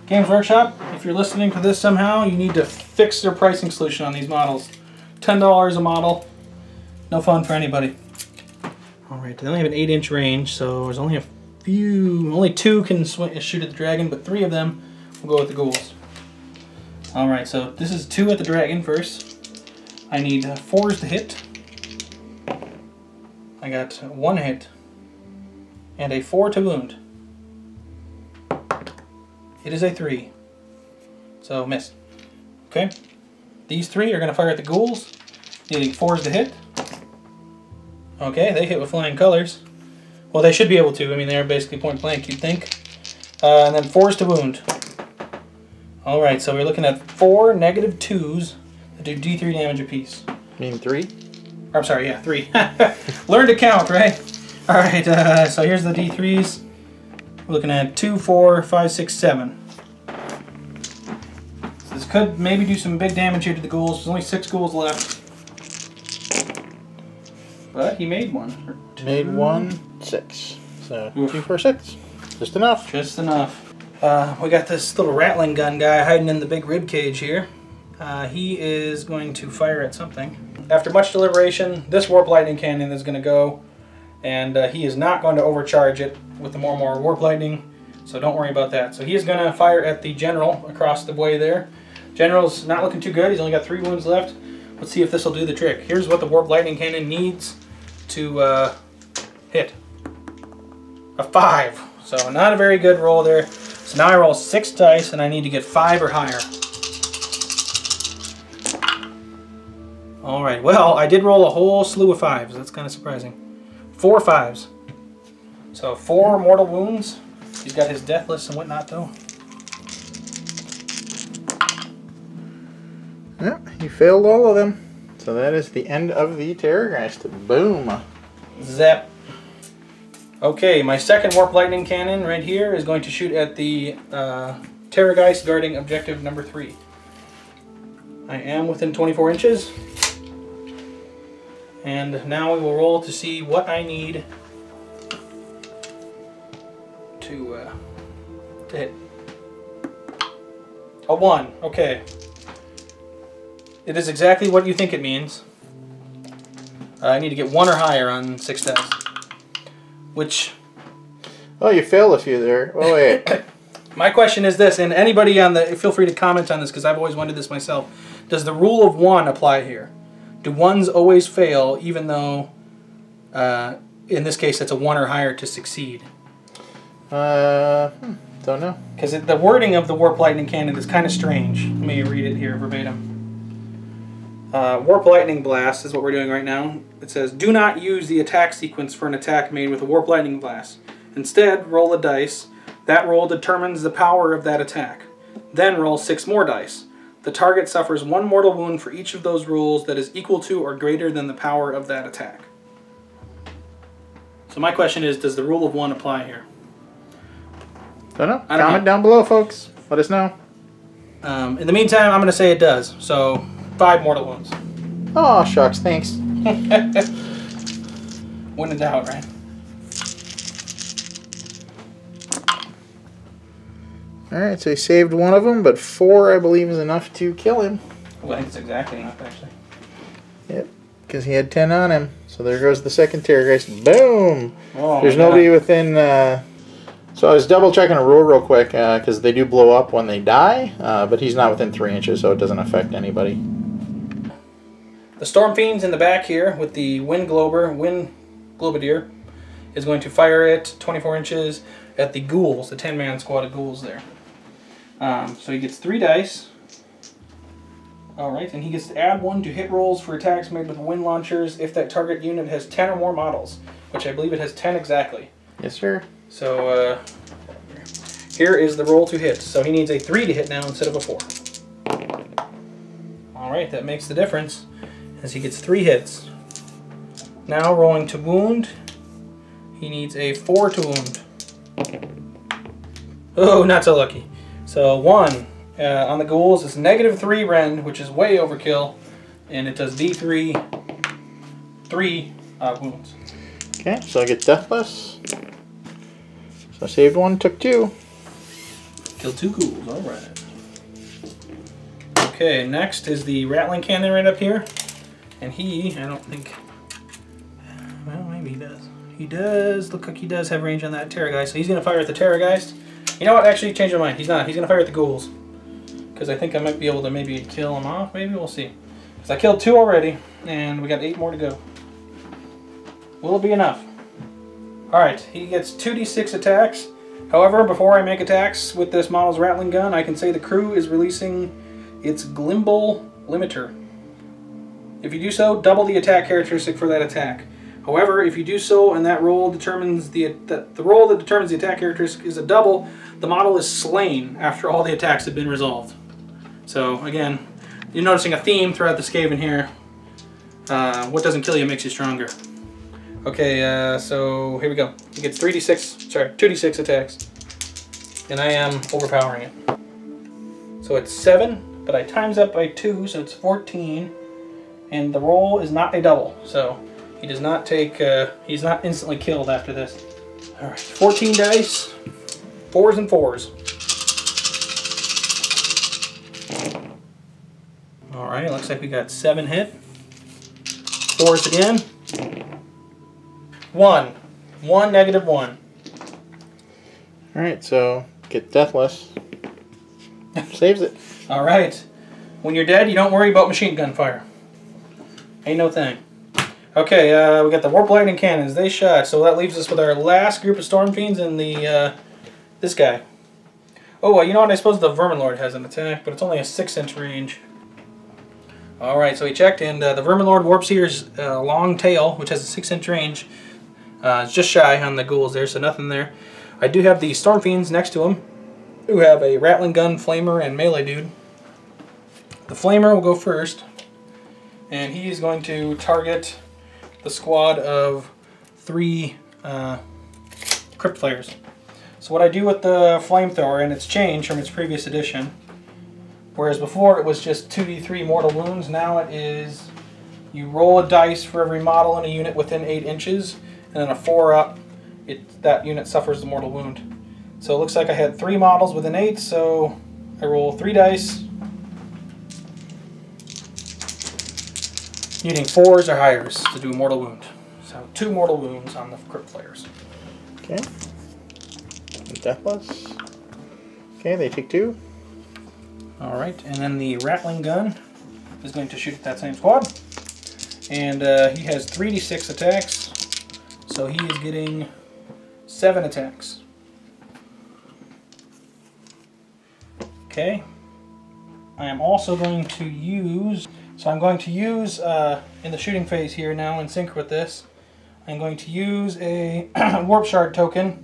Games Workshop, if you're listening to this somehow, you need to fix their pricing solution on these models. $10 a model. No fun for anybody. Alright, they only have an 8-inch range, so there's only only 2 can shoot at the dragon, but 3 of them will go with the ghouls. Alright, so this is 2 at the dragon first. I need 4s to hit. I got 1 hit. And a 4 to wound. It is a 3. So miss. Okay. These 3 are going to fire at the ghouls, needing 4s to hit. Okay, they hit with flying colors. Well, they should be able to. I mean, they're basically point blank, you'd think. And then 4s to wound. Alright, so we're looking at 4 -2s that do d3 damage apiece. You mean 3? I'm sorry, yeah, 3. Learn to count, right? Alright, so here's the d3s. We're looking at 2, 4, 5, 6, 7. So this could maybe do some big damage here to the ghouls. There's only 6 ghouls left. But he made 1. Made 1, 6. So 2 for 6. Just enough. Just enough. We got this little rattling gun guy hiding in the big rib cage here. He is going to fire at something. After much deliberation, this Warp Lightning Cannon is going to go, and he is not going to overcharge it with the more Warp Lightning, so don't worry about that. So he is going to fire at the General across the way there. General's not looking too good. He's only got 3 wounds left. Let's see if this will do the trick. Here's what the Warp Lightning Cannon needs to hit. A 5. So not a very good roll there. So now I roll 6 dice and I need to get 5 or higher. Alright, well, I did roll a whole slew of 5s. That's kind of surprising. 4 5s. So 4 mortal wounds. He's got his deathless and whatnot though. Yeah, he failed all of them. So that is the end of the Terrorgeist. Boom. Zap. Okay, my second Warp Lightning Cannon right here is going to shoot at the Terrorgeist guarding objective number 3. I am within 24 inches. And now we will roll to see what I need to hit. A 1. Okay. It is exactly what you think it means. I need to get 1 or higher on 6 dice. Which... Oh, you failed a few there. Oh, wait. My question is this, and anybody on the... Feel free to comment on this, because I've always wondered this myself. Does the rule of 1 apply here? Do 1s always fail, even though, in this case, it's a 1 or higher to succeed? Don't know. Because the wording of the Warp Lightning Cannon is kind of strange. Let me read it here verbatim. Warp Lightning Blast is what we're doing right now. It says, do not use the attack sequence for an attack made with a Warp Lightning Blast. Instead, roll a dice. That roll determines the power of that attack. Then roll 6 more dice. The target suffers 1 mortal wound for each of those rolls that is equal to or greater than the power of that attack. So my question is, does the rule of 1 apply here? Don't know. Comment down below, folks. Let us know. In the meantime, I'm going to say it does. So 5 mortal wounds. Oh, shucks. Thanks. When in doubt, right? Alright, so he saved 1 of them, but 4, I believe, is enough to kill him. Well, I think it's exactly enough, actually. Yep, because he had 10 on him. So there goes the second Terrorgeist. Boom! Oh, there's nobody within... So I was double checking a rule real quick, because they do blow up when they die, but he's not within 3 inches, so it doesn't affect anybody. The Storm Fiends in the back here with the Wind Globadier is going to fire it 24 inches at the ghouls, the 10-man squad of ghouls there. So he gets 3 dice. Alright, and he gets to add 1 to hit rolls for attacks made with wind launchers if that target unit has 10 or more models, which I believe it has 10 exactly. Yes, sir. So here is the roll to hit. So he needs a 3 to hit now instead of a 4. Alright, that makes the difference as he gets 3 hits. Now rolling to wound, he needs a 4 to wound. Oh, not so lucky. So 1 on the ghouls is -3 rend, which is way overkill, and it does D3 3 wounds. Okay, so I get Deathless. So I saved 1, took 2. Killed 2 ghouls, alright. Okay, next is the Rattling Cannon right up here. And he, I don't think, well, maybe he does. He does, look like he does have range on that Terrorgeist, so he's going to fire at the Terrorgeist. You know what, actually, change my mind, he's not. He's going to fire at the ghouls. Because I think I might be able to maybe kill him off, maybe, we'll see. Because I killed 2 already, and we got 8 more to go. Will it be enough? Alright, he gets 2d6 attacks. However, before I make attacks with this model's Rattling Gun, I can say the crew is releasing its Glimble Limiter. If you do so, double the attack characteristic for that attack. However, if you do so and that roll determines the roll that determines the attack characteristic is a double, the model is slain after all the attacks have been resolved. So again, you're noticing a theme throughout the Skaven here. What doesn't kill you makes you stronger. Okay, so here we go. He gets 2d6 attacks, and I am overpowering it. So it's 7, but I times up by 2, so it's 14. And the roll is not a double, so he does not take, he's not instantly killed after this. Alright, 14 dice, 4s and 4s. Alright, looks like we got 7 hit. 4s again. 1. 1, -1. Alright, so get Deathless. Saves it. Alright. When you're dead, you don't worry about machine gun fire. Ain't no thing. Okay, we got the Warp Lightning Cannons. They shot, so that leaves us with our last group of Storm Fiends and the this guy. Oh, you know what? I suppose the Vermin Lord has an attack, but it's only a 6-inch range. Alright, so he checked, and the Vermin Lord Warpseer's long tail, which has a 6-inch range, is just shy on the ghouls there, so nothing there. I do have the Storm Fiends next to him, who have a Rattling Gun, Flamer, and Melee Dude. The Flamer will go first. And he's going to target the squad of 3 Crypt Flayers. So what I do with the Flamethrower, and it's changed from its previous edition, whereas before it was just 2d3 mortal wounds, now it is you roll a dice for every model in a unit within 8 inches, and then a 4 up, that unit suffers the mortal wound. So it looks like I had 3 models within 8, so I roll 3 dice, needing 4s or higher to do a mortal wound. So 2 mortal wounds on the Crypt Flayers. Okay. Deathless. Okay, they take 2. Alright, and then the Rattling Gun is going to shoot at that same squad. And he has 3d6 attacks, so he is getting 7 attacks. Okay. I am also going to use So I'm going to use, in the shooting phase here now, in sync with this, I'm going to use a Warp Shard token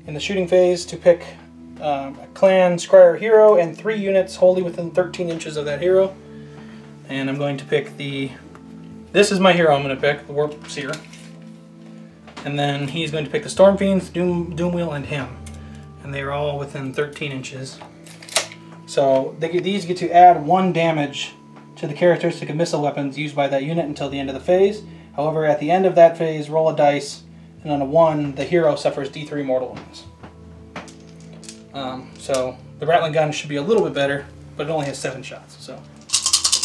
in the shooting phase to pick a clan Skryre hero and 3 units wholly within 13 inches of that hero. And I'm going to pick this is my hero I'm going to pick, the Warp Seer. And then he's going to pick the Storm Fiends, Doomwheel, and him. And they're all within 13 inches. So these get to add 1 damage to the characteristic of missile weapons used by that unit until the end of the phase. However, at the end of that phase, roll a dice, and on a 1, the hero suffers D3 mortal wounds. So the Rattling Gun should be a little bit better, but it only has 7 shots. So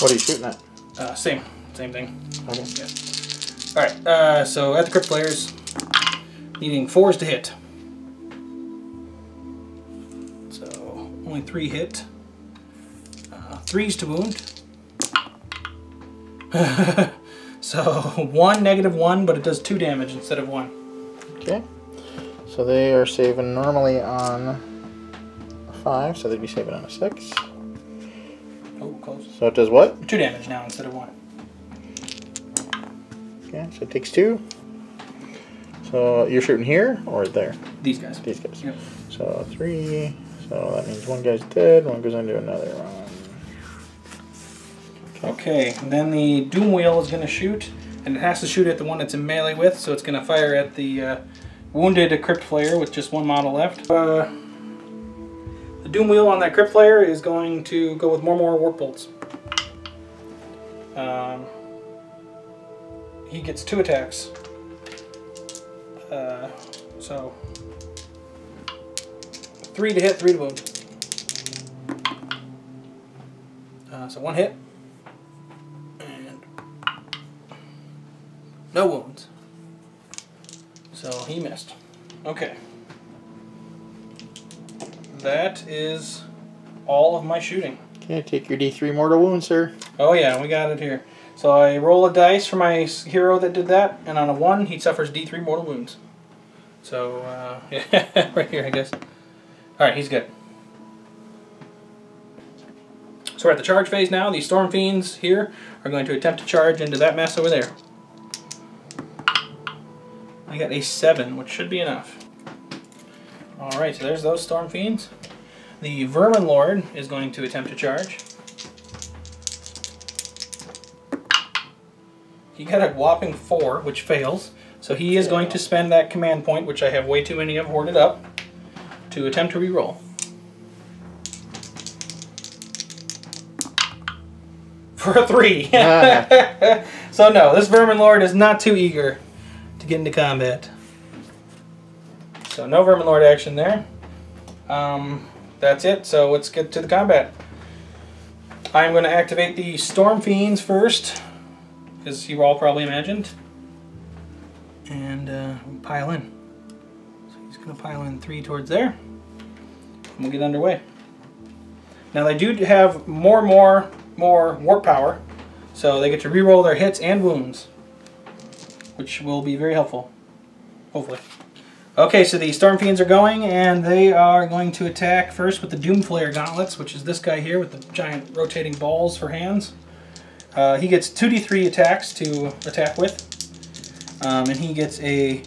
what are you shooting at? Same thing. Okay. Yeah. Alright, so at the Crypt players, needing 4s to hit. So only 3 hit. 3s to wound. So 1, -1, but it does 2 damage instead of 1. Okay. So they are saving normally on a 5, so they'd be saving on a 6. Oh, close. So it does what? 2 damage now instead of 1. Okay, so it takes 2. So you're shooting here or there? These guys. These guys. Yep. So 3. So that means 1 guy's dead, 1 goes into another one. Okay, and then the Doom Wheel is going to shoot, and it has to shoot at the one that's in melee with, so it's going to fire at the wounded Crypt player with just 1 model left. The Doom Wheel on that Crypt player is going to go with more Warp Bolts. He gets 2 attacks. So 3 to hit, 3 to wound. So 1 hit. No wounds. So he missed. Okay. That is all of my shooting. Okay, take your D3 mortal wounds, sir. Oh yeah, we got it here. So I roll a dice for my hero that did that, and on a 1, he suffers D3 mortal wounds. So, yeah, right here, I guess. Alright, he's good. So we're at the charge phase now. These Storm Fiends here are going to attempt to charge into that mess over there. I got a 7, which should be enough. Alright, so there's those Storm Fiends. The Vermin Lord is going to attempt to charge. He got a whopping 4, which fails. So he is going to spend that command point, which I have way too many of hoarded up, to attempt to reroll. For a 3. So no, this Vermin Lord is not too eager to get into combat. So no Vermin Lord action there. That's it, so let's get to the combat. I'm going to activate the Storm Fiends first, as you all probably imagined. And pile in. So he's going to pile in 3 towards there. And we'll get underway. Now they do have more warp power, so they get to reroll their hits and wounds, which will be very helpful, hopefully. Okay, so the Storm Fiends are going, and they are going to attack first with the Doomflayer Gauntlets, which is this guy here with the giant rotating balls for hands. He gets 2d3 attacks to attack with, and he gets a,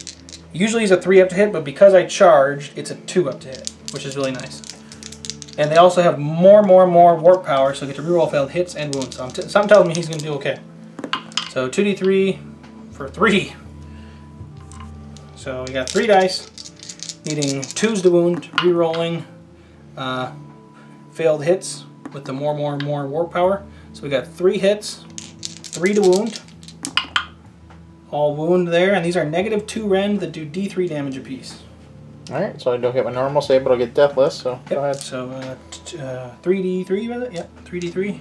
usually he's a 3 up to hit, but because I charged, it's a 2 up to hit, which is really nice. And they also have more warp power, so they get to reroll failed hits and wounds. So something tells me he's going to do okay. So 2d3 for 3. So we got 3 dice, needing 2s to wound, re-rolling failed hits with the more warp power. So we got 3 hits, 3 to wound, all wound there, and these are -2 rend that do D3 damage apiece. Alright, so I don't get my normal save, but I'll get deathless, so Yep. go ahead. So 3d3 with it? Yep, 3d3.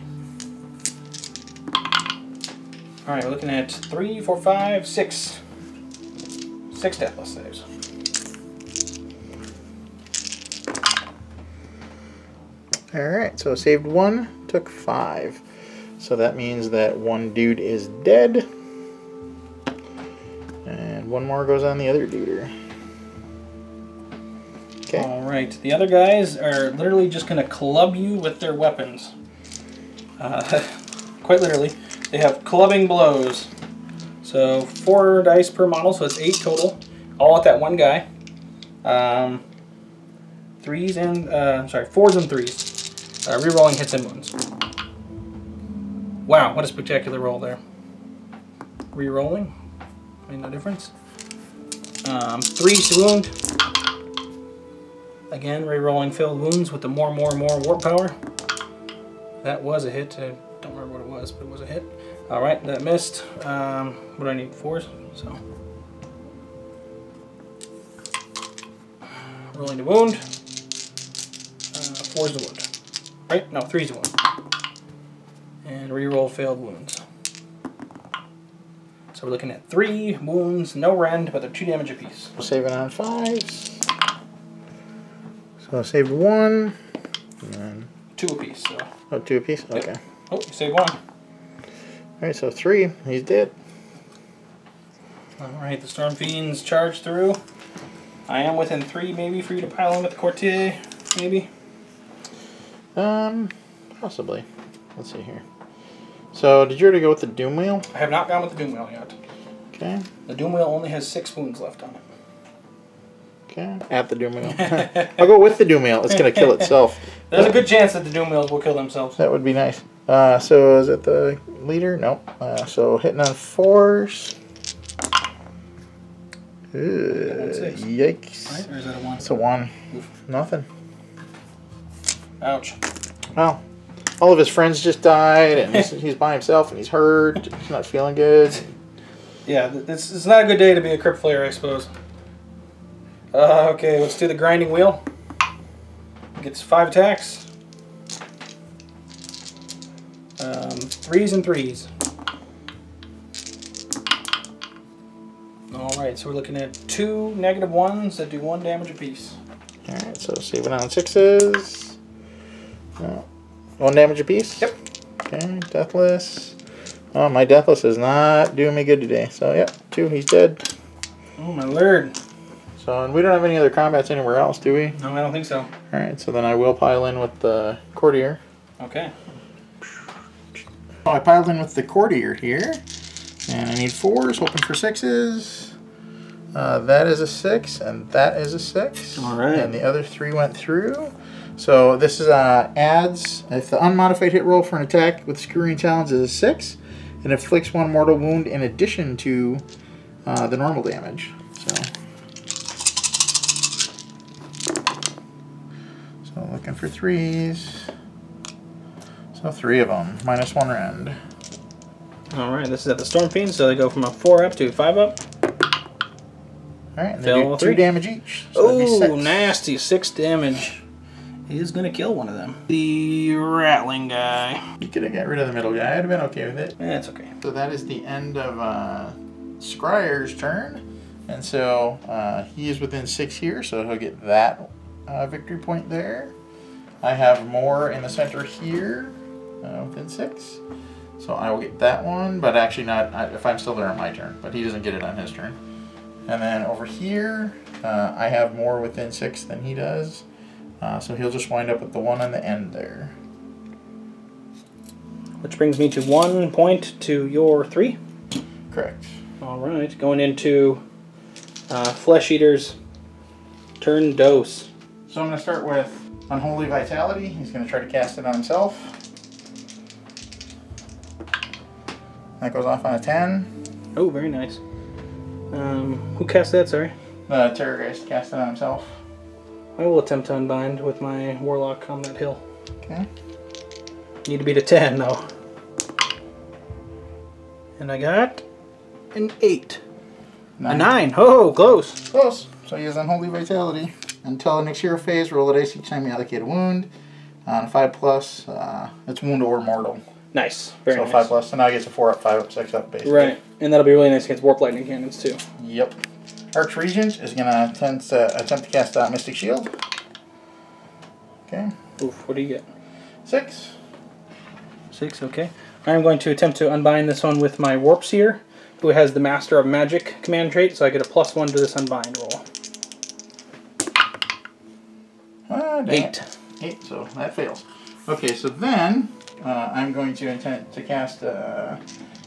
Alright, we're looking at 3, 4, 5, 6. 6 deathless saves. Alright, so saved 1, took 5. So that means that 1 dude is dead. And 1 more goes on the other duder. Okay. Alright, the other guys are literally just going to club you with their weapons. quite literally. They have clubbing blows. So 4 dice per model, so it's 8 total, all at that one guy. 4s and 3s. Rerolling hits and wounds. Wow, what a spectacular roll there. Rerolling, made no difference. 3s to wound. Again, rerolling failed wounds with the more warp power. That was a hit. I don't remember what it was, but it was a hit. All right, that missed. What do I need? 4s. So rolling to wound. 4s to wound. Right? No, 3s to wound. And reroll failed wounds. So we're looking at 3 wounds, no rend, but they're 2 damage apiece. Saving on 5s. So I saved 1. And then 2 apiece. So. Oh, 2 apiece? Okay. Yep. Oh, you saved 1. Alright, so 3. He's dead. Alright, the Storm Fiends charge through. I am within 3 maybe for you to pile in with the Courtier, maybe? Possibly. Let's see here. So, did you already go with the Doom Wheel? I have not gone with the Doom Wheel yet. Okay. The Doom Wheel only has 6 wounds left on it. Okay. At the Doom Wheel. I'll go with the Doom Wheel. It's going to kill itself. There's a good chance that the Doom Wheels will kill themselves. That would be nice. So, is it the leader? Nope. So, hitting on 4s. Yikes. Right, or is that a 1? It's a 1. Oof. Nothing. Ouch. Well, all of his friends just died, and he's by himself, and he's hurt. He's not feeling good. Yeah, it's not a good day to be a Crypt Player, I suppose. Okay, let's do the Grinding Wheel. Gets 5 attacks. 3s and 3s. Alright, so we're looking at 2 -1s that do 1 damage apiece. Alright, so saving on 6s. 1 damage apiece? Yep. Okay, Deathless. Oh, my Deathless is not doing me good today. So, yep, 2, he's dead. Oh, my lord. So, and we don't have any other combats anywhere else, do we? No, I don't think so. Alright, so then I will pile in with the Courtier. Okay. Oh, I piled in with the Courtier here. And I need 4s, hoping for 6s. That is a 6, and that is a 6. Alright. And the other 3 went through. So this is adds, if the unmodified hit roll for an attack with Skryre Talons is a 6, it inflicts 1 mortal wound in addition to the normal damage. So looking for 3s. So 3 of them, -1 rend. Alright, this is at the Storm Fiends, so they go from a 4 up to 5 up. Alright, and they do 2 damage each. So oh, nasty. 6 damage. He is going to kill one of them. The Rattling guy. You could have got rid of the middle guy. I'd have been okay with it. That's okay. So that is the end of Skryre's turn. And so he is within 6 here, so he'll get that victory point there. I have more in the center here within 6. So I will get that one, but actually not if I'm still there on my turn. But he doesn't get it on his turn. And then over here, I have more within 6 than he does. So he'll just wind up with the 1 on the end there. Which brings me to 1 point to your 3. Correct. Alright, going into Flesh Eater's turn dose. So I'm going to start with Unholy Vitality. He's going to try to cast it on himself. That goes off on a 10. Oh, very nice. Who cast that, sorry? The Terrorgeist cast it on himself. I will attempt to unbind with my Warlock on that hill. Okay. Need to beat a 10, though. And I got an 8. 9. A 9. Oh, close. Close. So he has Unholy Vitality. Until the next hero phase, roll a dice each time you allocate a wound. On 5+, it's wound or mortal. Nice. Very nice. So 5+, so now he gets a 4 up, 5 up, 6 up, basically. Right. And that'll be really nice against Warp Lightning Cannons, too. Yep. Archregent is going to attempt to cast Mystic Shield. Okay. Oof, what do you get? 6. 6, okay. I'm going to attempt to unbind this one with my Warp Seer, who has the Master of Magic command trait, so I get a +1 to this unbind roll. 8. 8, so that fails. Okay, so then I'm going to attempt to cast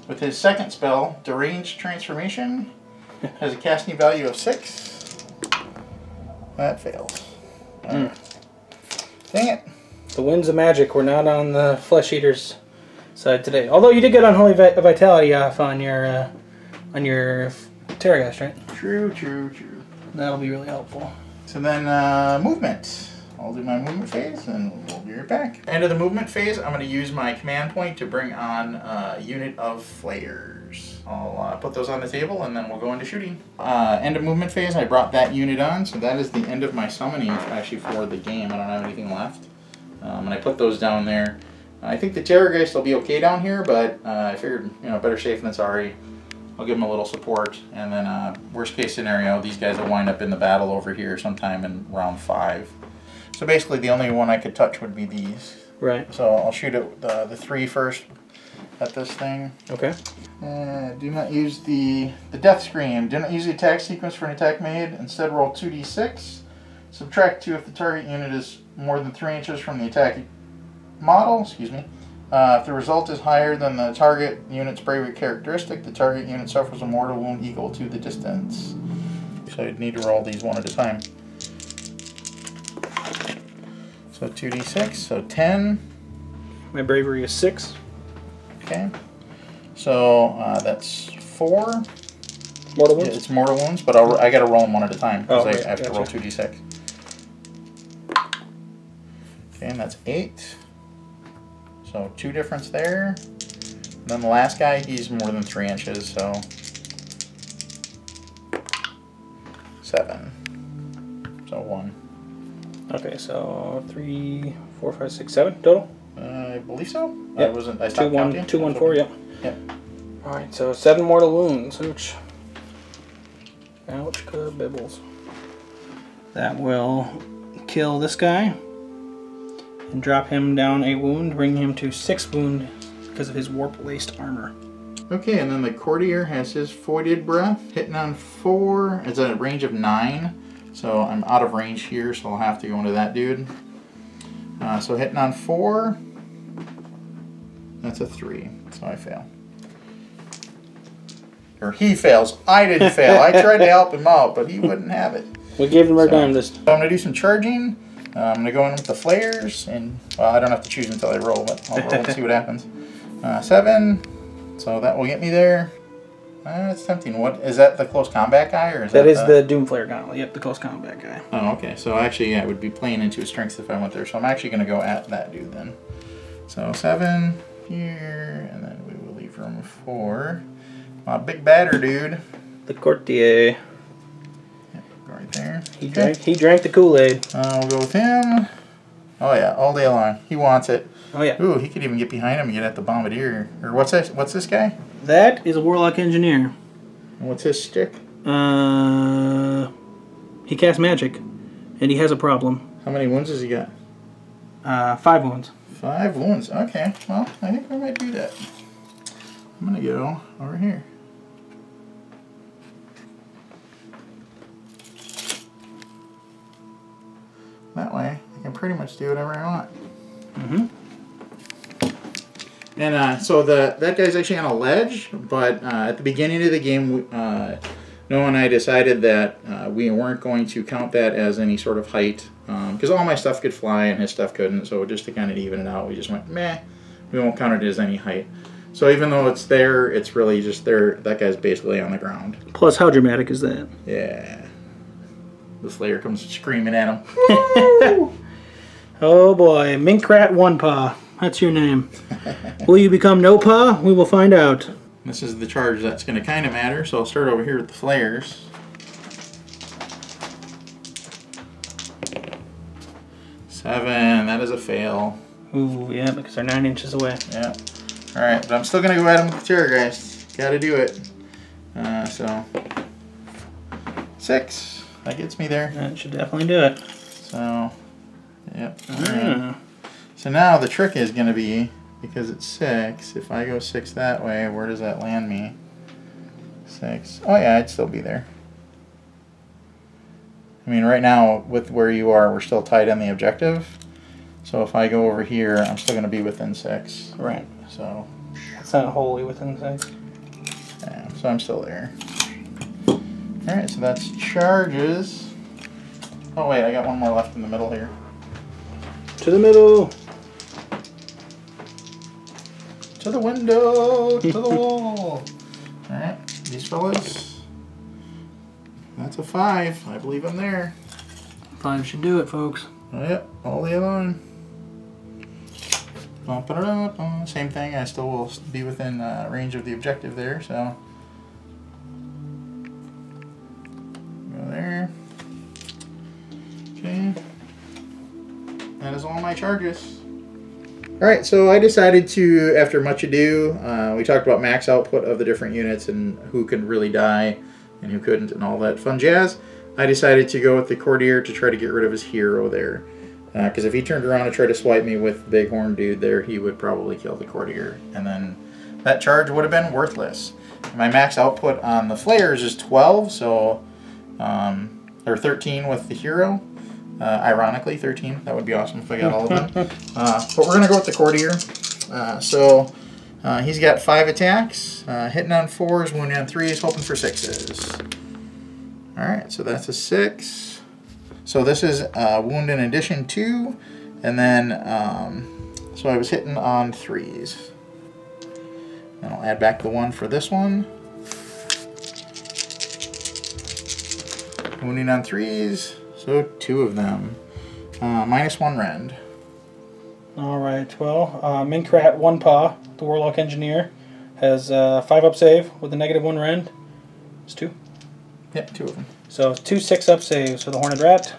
with his second spell, Deranged Transformation. Has a casting value of 6. That fails. Dang it. The winds of magic were not on the Flesh Eater's side today. Although you did get Unholy Vitality off on your Terrorgeist, right? True. That'll be really helpful. So then movement. I'll do my movement phase and we'll be right back. End of the movement phase, I'm going to use my command point to bring on a unit of flayers. I'll put those on the table and then we'll go into shooting. End of movement phase, I brought that unit on, so that is the end of my summoning actually for the game. I don't have anything left. And I put those down there. I think the Terrorgeist will be okay down here, but I figured, you know, better safe than sorry. I'll give them a little support, and then worst case scenario, these guys will wind up in the battle over here sometime in round 5. So basically the only one I could touch would be these. Right. So I'll shoot at the 3 first at this thing. Okay. Do not use the death scream. Do not use the attack sequence for an attack made. Instead roll 2d6. Subtract 2 if the target unit is more than 3 inches from the attack model. Excuse me. If the result is higher than the target unit's bravery characteristic, the target unit suffers a mortal wound equal to the distance. So you'd need to roll these one at a time. So 2d6, so 10. My bravery is 6. Okay. So that's 4. Mortal wounds? Yeah, it's mortal wounds, but I got to roll them one at a time because I have to roll 2d6. Okay, and that's 8. So 2 difference there. And then the last guy, he's more than 3 inches, so 7. So 1. Okay, so 3, 4, 5, 6, 7 total? I believe so. Yep. I stopped counting. 2, 1, 4, yep. Yep. Alright, so 7 mortal wounds. Ouch. Ouch, kabibbles. That will kill this guy and drop him down a wound, bringing him to 6 wound because of his warp-laced armor. Okay, and then the courtier has his Foided Breath, hitting on 4. It's at a range of 9. So I'm out of range here, so I'll have to go into that dude. So hitting on 4, that's a 3, so I fail. Or he fails. I didn't fail. I tried to help him out, but he wouldn't have it. We gave him our dime this time. So I'm going to do some charging. I'm going to go in with the flares, and well, I don't have to choose until I roll, but I'll roll and see what happens. 7, so that will get me there. It's tempting. What is that? The close combat guy, or is that? That is the Doomflayer Gauntlet. Yep, the close combat guy. Oh, okay. So actually, yeah, it would be playing into his strengths if I went there. So I'm actually going to go at that dude then. So 7 here, and then we will leave room for my big batter dude. The Courtier. Yep, go right there. He drank the Kool-Aid. We'll go with him. Oh yeah, all day long. He wants it. Oh yeah. Ooh, he could even get behind him and get at the Bombardier. Or what's this? What's this guy? That is a Warlock Engineer. And what's his stick? He casts magic, and he has a problem. How many wounds has he got? 5 wounds. 5 wounds. Okay. Well, I think I might do that. I'm gonna go over here. That way, I can pretty much do whatever I want. Mm-hmm. And so that guy's actually on a ledge, but at the beginning of the game, Noah and I decided that we weren't going to count that as any sort of height, because all my stuff could fly and his stuff couldn't, so just to kind of even it out, we just went, meh, we won't count it as any height. So even though it's there, it's really just there, that guy's basically on the ground. Plus, how dramatic is that? Yeah. The Slayer comes screaming at him. Oh boy, Minkrat One Paw. That's your name. Will you become No Paw? We will find out. This is the charge that's going to kind of matter, so I'll start over here with the flares. 7, that is a fail. Ooh, yeah, because they're 9 inches away. Yeah. Alright, but I'm still going to go at him with the Terrorgeist. Gotta do it. So 6. That gets me there. That should definitely do it. So, yep. Right. So now the trick is going to be, because it's 6, if I go 6 that way, where does that land me? 6. Oh yeah, I'd still be there. I mean, right now, with where you are, we're still tied on the objective. So if I go over here, I'm still going to be within 6. Right. So it's not wholly within 6. Yeah, so I'm still there. Alright, so that's charges. Oh wait, I got one more left in the middle here. To the middle. To the window, to the wall. Alright, these fellas. That's a 5. I believe I'm there. 5 should do it, folks. Oh, yep, all the way along. Bump it up. Same thing, I still will be within range of the objective there, so. Go there. Okay. That is all my charges. Alright, so I decided to, after much ado, we talked about max output of the different units and who could really die and who couldn't and all that fun jazz. I decided to go with the courtier to try to get rid of his hero there. Because if he turned around and tried to swipe me with the big horn dude there, he would probably kill the courtier. And then that charge would have been worthless. My max output on the flares is 12, so, or 13 with the hero. Ironically, 13. That would be awesome if I got all of them. But we're going to go with the courtier. He's got 5 attacks, hitting on 4s, wounding on 3s, hoping for 6s. Alright, so that's a 6. So this is wound in addition 2, and then, so I was hitting on 3s. And I'll add back the 1 for this one. Wounding on 3s, so 2 of them. -1 rend. Alright, well, Minkrat 1 Paw, the Warlock Engineer, has 5 up save with a -1 rend. It's 2. Yep, 2 of them. So 2 6-up saves for the Horned Rat.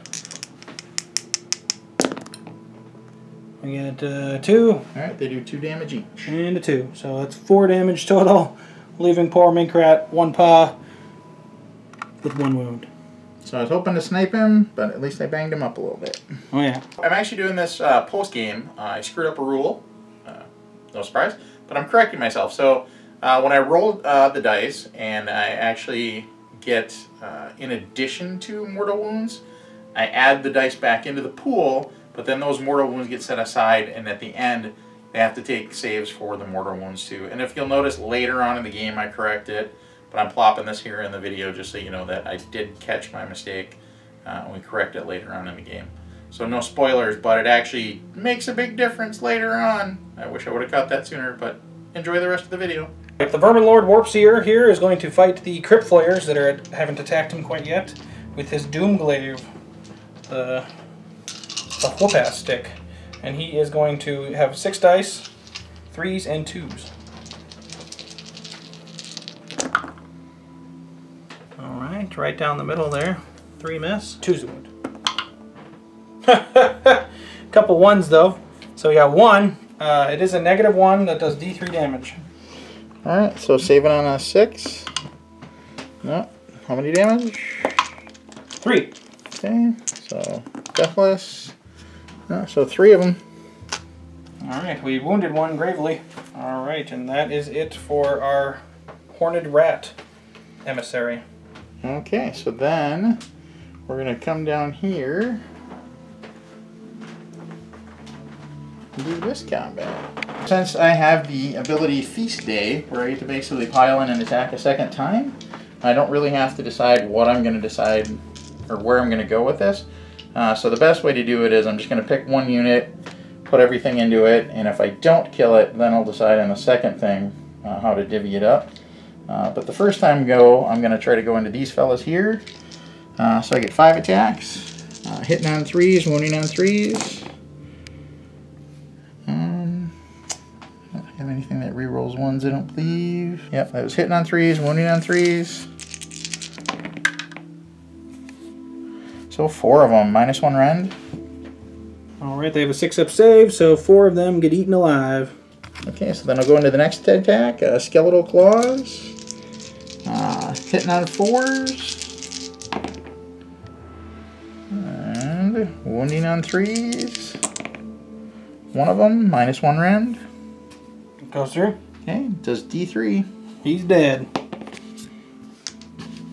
We get 2. Alright, they do 2 damage each. And a 2. So that's 4 damage total, leaving poor Minkrat 1 Paw with 1 wound. So I was hoping to snipe him, but at least I banged him up a little bit. Oh yeah. I'm actually doing this post-game. I screwed up a rule. No surprise. But I'm correcting myself. So when I rolled the dice, and I actually get, in addition to mortal wounds, I add the dice back into the pool, but then those mortal wounds get set aside, and at the end, they have to take saves for the mortal wounds too. And if you'll notice later on in the game, I correct it, but I'm plopping this here in the video just so you know that I did catch my mistake, and we correct it later on in the game. So no spoilers, but it actually makes a big difference later on. I wish I would have caught that sooner, but enjoy the rest of the video. The Vermin Lord Warpseer here is going to fight the Crypt Flayers that haven't attacked him quite yet with his Doomglaive, the whoop-ass stick. And he is going to have 6 dice, 3s and 2s. Alright, right down the middle there. 3 miss, 2's a wound. Couple 1s though. So we got 1. It is a -1 that does D3 damage. Alright, so saving on a 6. No. How many damage? 3. Okay, so deathless. No, so 3 of them. Alright, we wounded 1 gravely. Alright, and that is it for our Horned Rat emissary. Okay, so then we're going to come down here and do this combat. Since I have the ability Feast Day, where I get to basically pile in and attack a second time, I don't really have to decide what I'm going to decide or where I'm going to go with this. So the best way to do it is I'm just going to pick 1 unit, put everything into it, and if I don't kill it, then I'll decide on the second thing how to divvy it up. But the first time go, I'm going to try to go into these fellas here. So I get 5 attacks, hitting on 3s, wounding on 3s. I don't have anything that rerolls 1s, I don't believe. Yep, I was hitting on 3s, wounding on 3s. So 4 of them, -1 rend. Alright, they have a 6-up save, so 4 of them get eaten alive. Okay, so then I'll go into the next attack, Skeletal Claws. Hitting on 4s. And wounding on 3s. 1 of them, -1 rend. Goes through. Okay, does D3. He's dead.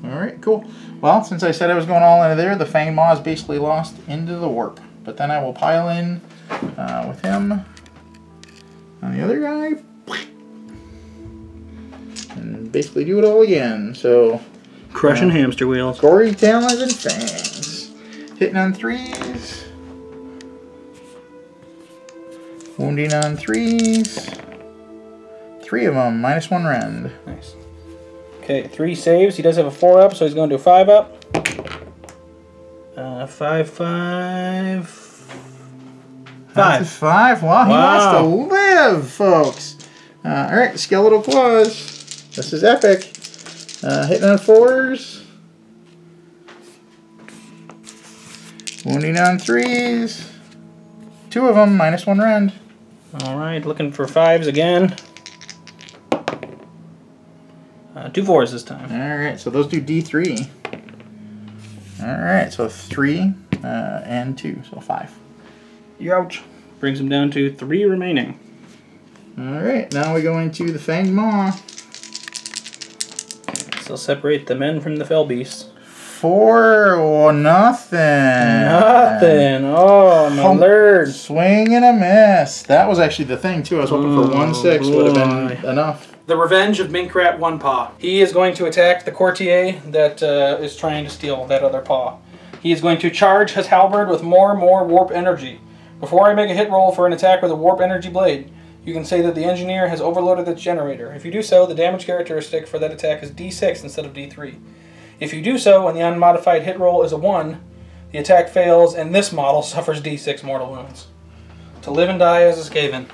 Alright, cool. Well, since I said I was going all into there, the Fanged Maw is basically lost into the warp. but then I will pile in with him on the other guy. And basically do it all again. So crushing hamster wheels. Gory talons and fangs. Hitting on 3s. Wounding on 3s. 3 of them, -1 rend. Nice. Okay, 3 saves. He does have a 4-up, so he's going to do 5-up. 5, 5. 5. 5. Wow, he wants to live, folks. Alright, skeletal claws. This is epic. Hitting on 4s. Wounding on 3s. 2 of them, -1 rend. Alright, looking for 5s again. 2 4s this time. Alright, so those do D3. Alright, so 3 and 2, so 5. Ouch. Brings him down to 3 remaining. Alright, now we go into the Fanged Maw. So separate the men from the fell beasts. 4 or nothing. Nothing. Oh, my lord. Swing and a miss. That was actually the thing, too. I was hoping for 1/6 would have been enough. The Revenge of Minkrat One Paw. He is going to attack the courtier that is trying to steal that other paw. He is going to charge his halberd with more warp energy. Before I make a hit roll for an attack with a warp energy blade, you can say that the engineer has overloaded its generator. If you do so, the damage characteristic for that attack is D6 instead of D3. If you do so and the unmodified hit roll is a 1, the attack fails and this model suffers D6 mortal wounds. To live and die as a Skaven.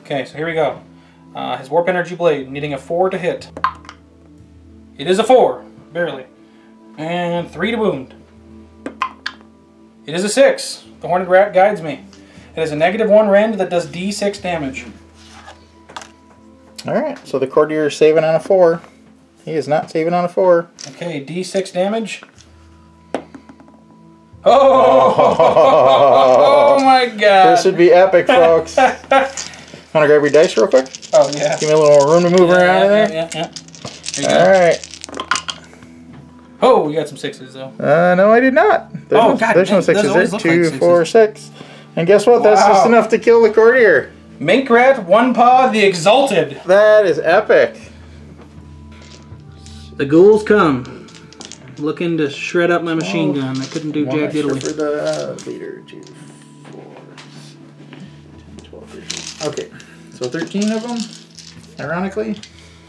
Okay, so here we go. His warp energy blade, needing a 4 to hit. It is a 4, barely. And 3 to wound. It is a 6. The Horned Rat guides me. It is a -1 rend that does D6 damage. Alright, so the courtier is saving on a 4. He is not saving on a 4. Okay, D6 damage. Oh my god. This would be epic, folks. Want to grab your dice real quick? Oh, yeah. Give me a little room to move around in there? Yeah. Alright. Oh, we got some 6s, though. No, I did not. God, there's no 6s. those always There's look like 2, 6s. 4, 6. And guess what? That's just enough to kill the courtier. Minkrat One Paw the Exalted. That is epic. The ghouls come. Looking to shred up my machine gun. I couldn't do jack diddly. For the leader. 2, 4, 10, 12, 13. Okay, so 13 of them, ironically.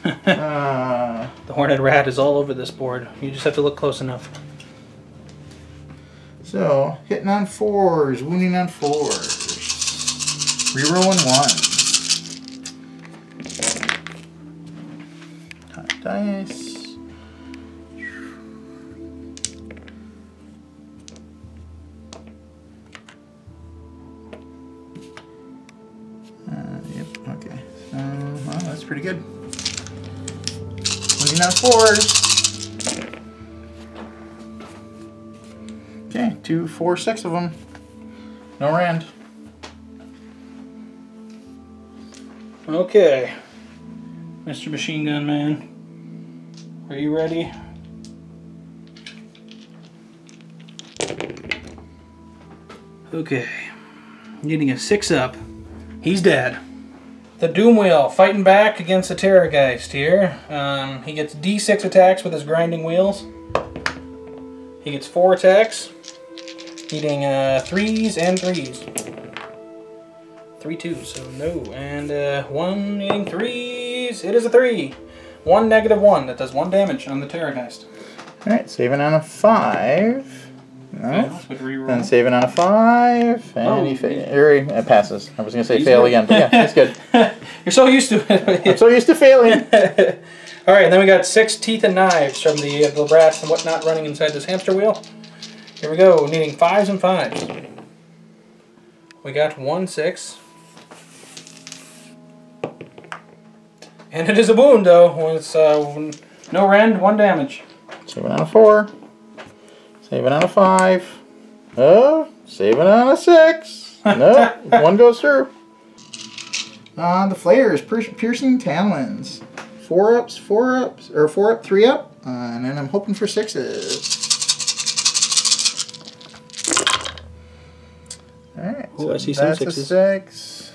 The Horned Rat is all over this board. You just have to look close enough. So, hitting on 4s, wounding on 4s. Rerolling 1. Hot dice. Yep, okay. So, well, that's pretty good. Wounding on 4s. Okay, 2, 4, 6 of them. No rend. Okay. Mr. Machine Gun Man. Are you ready? Okay. Needing a 6-up. He's dead. The Doom Wheel fighting back against the Terrorgeist here. He gets D6 attacks with his grinding wheels. He gets 4 attacks. Needing 3s and 3s. 3 2s, so no. And 1 needing 3s. It is a 3. 1 -1. That does 1 damage on the Terrorgeist. Alright, saving on a 5. No. Okay, then saving on a 5. And he passes. I was going to say fail again, but yeah, he's good. You're so used to it. I'm so used to failing. Alright, then we got 6 teeth and knives from the rats and whatnot running inside this hamster wheel. Here we go, needing 5s and 5s. We got 1 6. And it is a wound, though. It's no rend, 1 damage. Saving on a 4. Saving on a 5. Oh, saving on a 6. No, 1 goes through. The Flayers, Piercing Talons. 4-ups, 4-ups, or 4-up, 3-up. And then I'm hoping for 6s. Oh, I see so some that's sixes. a 6.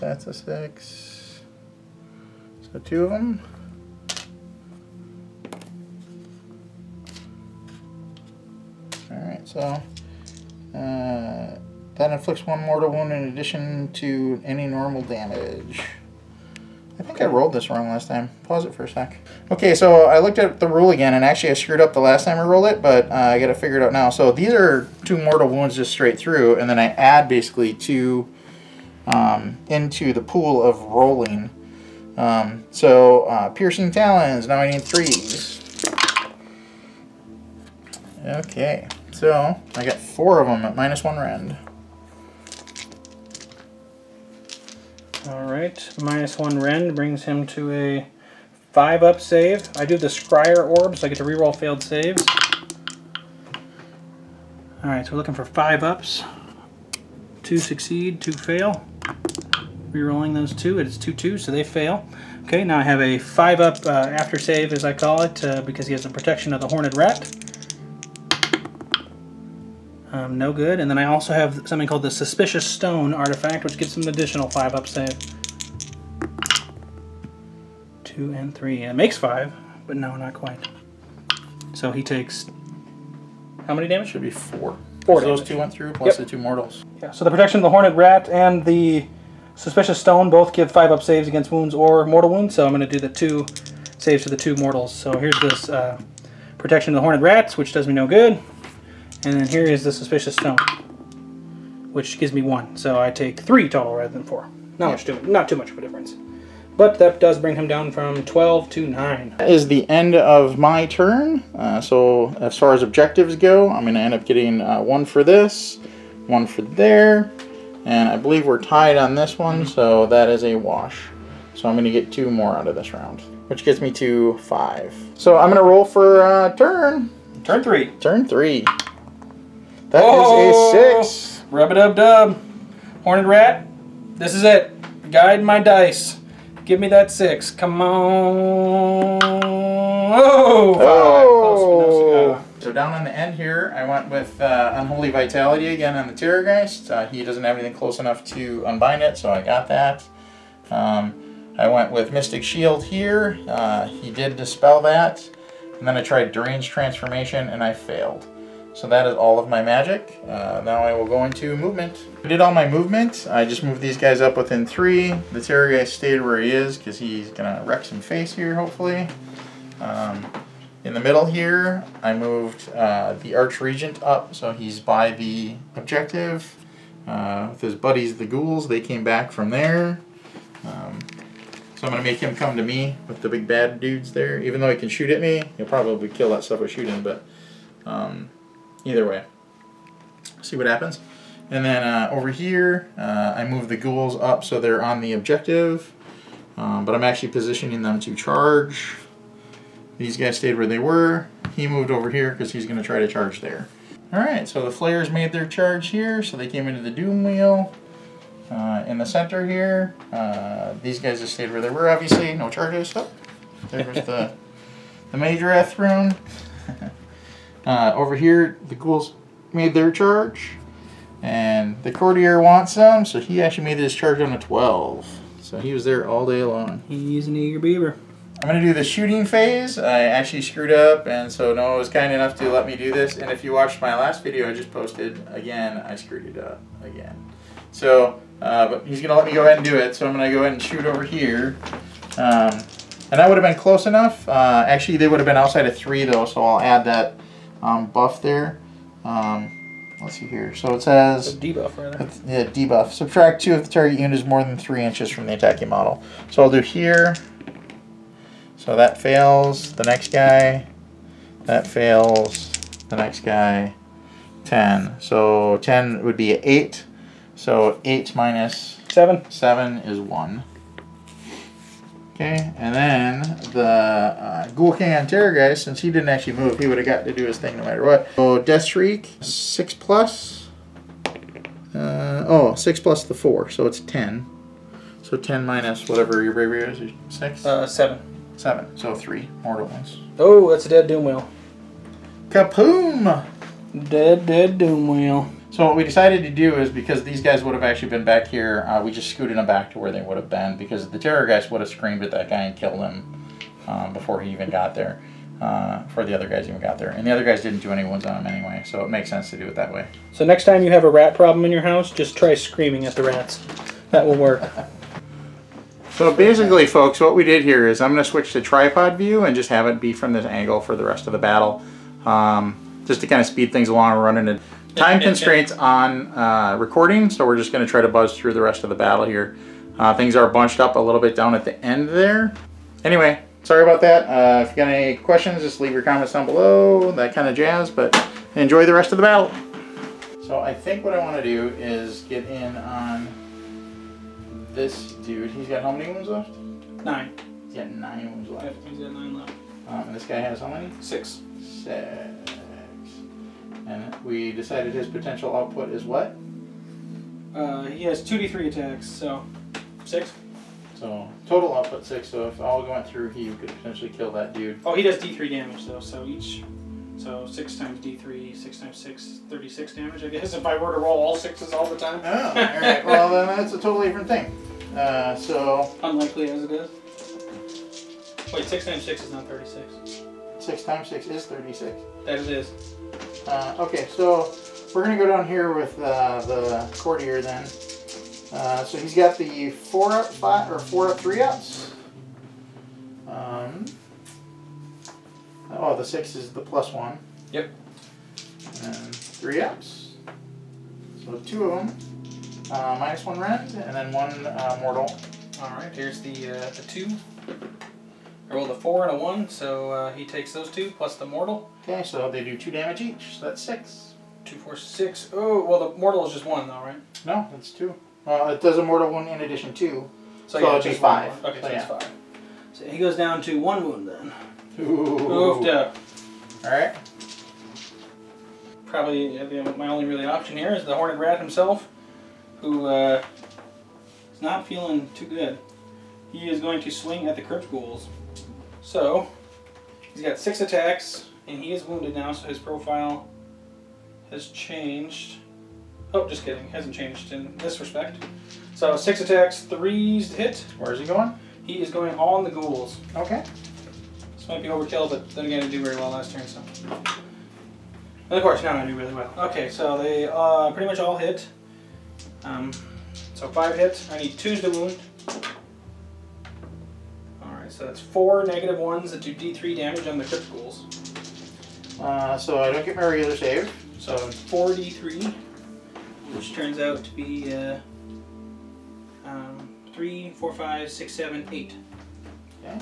That's a 6. So 2 of them. Alright, so that inflicts 1 mortal wound in addition to any normal damage. I think I rolled this wrong last time. Pause it for a sec. Okay, so I looked at the rule again, and actually I screwed up the last time I rolled it, but I got to figure it out now. So these are 2 mortal wounds just straight through, and then I add basically 2 into the pool of rolling. Piercing talons, now I need 3s. Okay, so I got 4 of them at -1 rend. Alright, -1 rend brings him to a 5-up save. I do the Skryre orb, so I get to reroll failed saves. Alright, so we're looking for 5-ups. 2 succeed, 2 fail. Rerolling those 2, it's 2/2, so they fail. Okay, now I have a 5-up after save, as I call it, because he has the protection of the Horned Rat. No good. And then I also have something called the Suspicious Stone artifact, which gives him an additional 5-up save. 2 and 3. It makes 5, but no, not quite. So he takes how many damage? Should be 4. 4 Those damage. 2 went through, plus the 2 mortals. Yeah, so the protection of the Horned Rat and the Suspicious Stone both give 5-up saves against wounds or mortal wounds, so I'm going to do the 2 saves to the 2 mortals. So here's this protection of the Horned Rats, which does me no good. And then here is the Suspicious Stone, which gives me 1. So I take 3 total rather than 4. Not too much of a difference. But that does bring him down from 12 to 9. That is the end of my turn. So as far as objectives go, I'm going to end up getting 1 for this, 1 for there, and I believe we're tied on this one, so that is a wash. So I'm going to get 2 more out of this round, which gets me to 5. So I'm going to roll for Turn 3. Turn 3. That is a 6. Rub-a-dub-dub. Horned Rat, this is it. Guide my dice. Give me that 6. Come on. Oh! 5. Close. So down on the end here, I went with Unholy Vitality again on the Terrorgeist. He doesn't have anything close enough to unbind it, so I got that. I went with Mystic Shield here. He did dispel that. And then I tried Deranged Transformation, and I failed. So that is all of my magic. Now I will go into movement. I did all my movement. I just moved these guys up within 3. The Terrorgeist stayed where he is because he's going to wreck some face here, hopefully. In the middle here, I moved the Archregent up, so he's by the objective. With his buddies, the ghouls, they came back from there. So I'm going to make him come to me with the big bad dudes there. Even though he can shoot at me, he'll probably kill that stuff with shooting, but either way. See what happens. And then over here, I move the ghouls up so they're on the objective. But I'm actually positioning them to charge. These guys stayed where they were. He moved over here because he's going to try to charge there. Alright, so the Flayers made their charge here, so they came into the Doom Wheel. In the center here, these guys just stayed where they were, obviously. No charges. Oh, there's the Majoreth rune. Over here, the ghouls made their charge. And the Courtier wants some, so he actually made his charge on a 12. So he was there all day long. He's an eager beaver. I'm going to do the shooting phase. I actually screwed up, and so Noah was kind enough to let me do this. And if you watched my last video I just posted, again, I screwed it up again. So, but he's going to let me go ahead and do it, so I'm going to go ahead and shoot over here. And that would have been close enough. Actually, they would have been outside of 3, though, so I'll add that buff there. Let's see here. So it says... A debuff, rather. Yeah, debuff. Subtract 2 if the target unit is more than 3 inches from the attacking model. So I'll do here. So that fails. The next guy. That fails. The next guy. 10. So 10 would be 8. So 8 minus 7 is 1. Okay, and then the Ghoul King on Terrorgeist, since he didn't actually move, he would have got to do his thing no matter what. So Death Shriek, 6 plus. 6 plus the 4, so it's 10. So 10 minus whatever your bravery is, 6? 7. 7, so 3 mortal ones. Oh, that's a dead Doom Wheel. Kapoom! Dead Doom Wheel. So So what we decided to do is, because these guys would have actually been back here, we just scooted them back to where they would have been, because the terror guys would have screamed at that guy and killed him before he even got there, before the other guys even got there. And the other guys didn't do any wounds on him anyway, so it makes sense to do it that way. So next time you have a rat problem in your house, just try screaming at the rats. That will work. So basically, folks, what we did here is I'm going to switch to tripod view and just have it be from this angle for the rest of the battle, just to kind of speed things along. We're running into time constraints on recording, so we're just going to try to buzz through the rest of the battle here. Things are bunched up a little bit down at the end there. Anyway, sorry about that. If you got any questions, just leave your comments down below, that kind of jazz, but enjoy the rest of the battle. So I think what I want to do is get in on this dude. He's got how many wounds left? 9. He's got 9 wounds left. Yep, he's got 9 left. And this guy has how many? 6. 6. And we decided his potential output is what? He has 2d3 attacks, so 6. So total output 6. So if all went through, he could potentially kill that dude. Oh, he does d3 damage though. So 6 times d3, 6 times 6, 36 damage. I guess if I were to roll all 6s all the time. Oh, all right. Well, then that's a totally different thing. So unlikely as it is. Wait, 6 times 6 is not 36. 6 times 6 is 36. That it is. Okay, so we're going to go down here with the courtier then. So he's got the 4-up 5 or 4-up 3-ups. Oh, the 6 is the +1. Yep. And 3-ups. So 2 of them. -1 rend and then 1 mortal. All right, here's the 2. I rolled a 4 and a 1, so he takes those 2 plus the mortal. Okay, so they do 2 damage each, so that's 6. 2, 4, 6. Oh, well, the mortal is just 1 though, right? No, that's 2. Well, it does a mortal 1 in addition to. So yeah, it'd be 5. Okay, so yeah. it's 5. So he goes down to 1 wound then. Ooh. Oofed up. Alright. Probably my only really option here is the Horned Rat himself, who is not feeling too good. He is going to swing at the Crypt Ghouls. So, he's got 6 attacks, and he is wounded now, so his profile has changed. Oh, just kidding. Hasn't changed in this respect. So, 6 attacks, 3s to hit. Where's he going? He is going on the ghouls. Okay. This might be overkill, but then again, I didn't do very well last turn, so. And of course, now I do really well. Okay, so they pretty much all hit. So 5 hits. I need 2s to wound. Alright, so that's 4 -1s that do d3 damage on the Crypt Ghouls. So I don't get my regular save. So 4d3, which turns out to be 3, 4, 5, 6, 7, 8. Okay.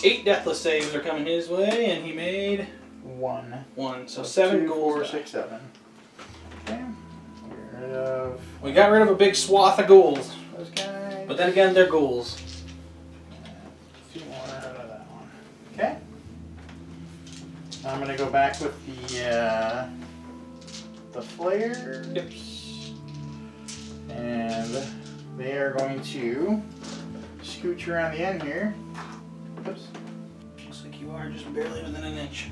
8 deathless saves are coming his way, and he made 1. 1. So 7 2, ghouls. 4, 6, 7. Okay. Get rid of We got rid of a big swath of ghouls. those guys. But then again, they're ghouls. A few more out of that one. Okay. I'm gonna go back with the flares. Yep. And they are going to scooch around the end here. Oops. Looks like you are just barely within an inch.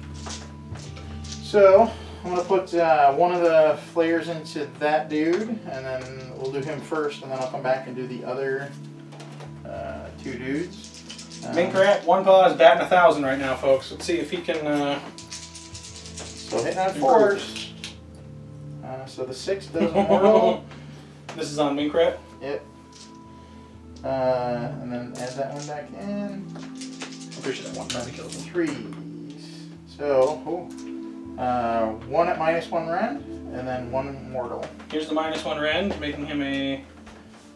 So I'm gonna put one of the flares into that dude, and then we'll do him first, and then I'll come back and do the other 2 dudes. Mink Rat, 1 paw is batting 1,000 right now, folks. Let's see if he can. So hitting on 4s. So the 6 does a mortal. This is on Mink Rat. Yep. And then add that one back in. I'm pretty sure that 1 probably kills him. 3s. So 1 at -1 rend, and then 1 mortal. Here's the -1 rend, making him a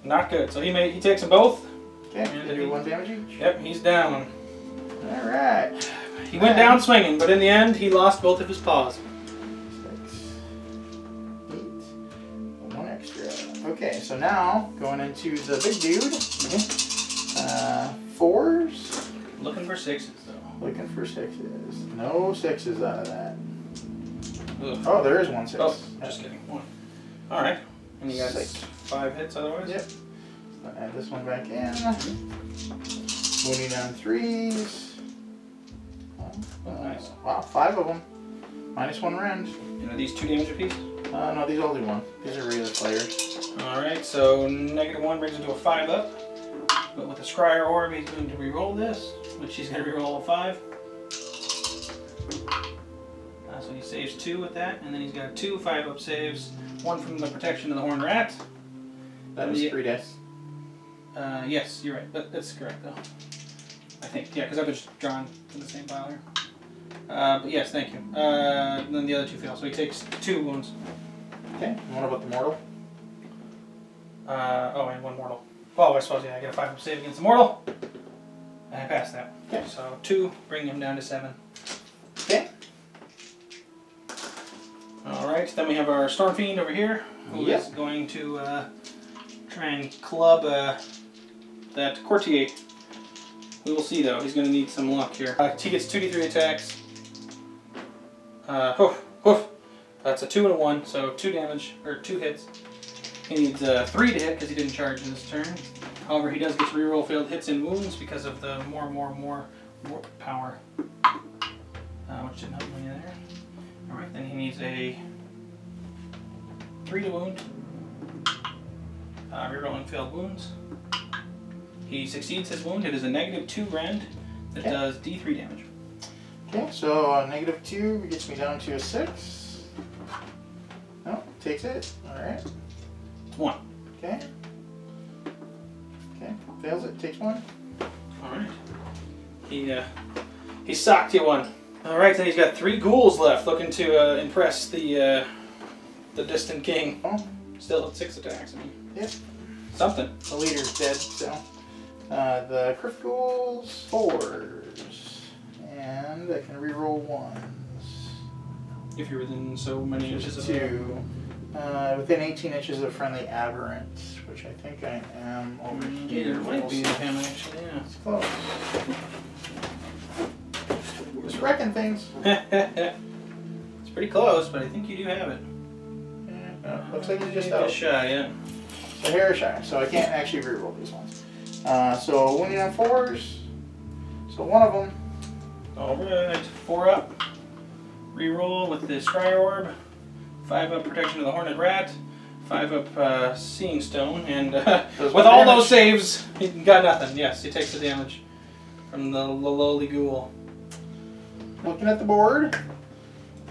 not good. So he takes them both. Okay. They do 1 damage each. Yep, he's down. All right. He went down swinging, but in the end, he lost both of his paws. 6, 8, 1 extra. Okay, so now going into the big dude. 4s. Looking for 6s though. Looking for 6s. No 6s out of that. Ugh. Oh, there is 1 6. Oh, just kidding. 1. All right. And you got 6. 5 hits otherwise. Yep. I'll add this one back in. Wounding on 3s. Oh, nice. Wow, 5 of them. -1 rend. And are these 2 damage apiece? No, these all do 1. These are regular flyers. Alright, so -1 brings him to a 5 up. But with the Skryre orb, he's going to re-roll this, which he's going to re-roll a 5. So he saves 2 with that, and then he's got 2 5-up saves. 1 from the protection of the Horned Rat. That was 3 dice. Yes, you're right. That's correct, though. I think, yeah, because I've just drawn to the same pile here. But yes, thank you. And then the other 2 fail, so he takes 2 wounds. Okay, and what about the mortal? Oh, and 1 mortal. Well, I suppose, yeah, I get a 5-up save against the mortal. And I pass that. Okay. So 2, bring him down to 7. Okay. Alright, then we have our Storm Fiend over here, who is going to try and club that Courtier. We will see, though. He's going to need some luck here. He gets 2d3 attacks. That's a 2 and a 1, so 2 damage, or 2 hits. He needs 3 to hit because he didn't charge in this turn. However, he does get to reroll failed hits and wounds because of the more warp power, which didn't help me there. Alright, then he needs a 3 to wound. Rerolling failed wounds. He succeeds his wound. It is a -2 rend that does D3 damage. Okay, so -2 gets me down to a 6. No, takes it. Alright. It's 1. Okay. Okay, fails it, takes 1. Alright. He socked you 1. Alright, then he's got 3 ghouls left, looking to impress the distant king. Oh. Still at 6 attacks. I mean, yep. Something. The leader's dead, so. The crit ghouls, 4s. And I can reroll 1s. If you're within so many inches of 2. Within 18 inches of friendly aberrant, which I think I am over here. There might be him, actually, yeah. It's close. Just wrecking things. It's pretty close, but I think you do have it. Yeah, looks like he's just Maybe out. a shy, yeah. So hair shy, so I can't actually reroll these ones. So winning on 4s. So one of them. Alright, 4 up. Reroll with the Skryre orb. 5 up protection of the Horned Rat. 5 up Seeing Stone. And with all those saves, he got nothing. Yes, he takes the damage from the lowly ghoul. Looking at the board.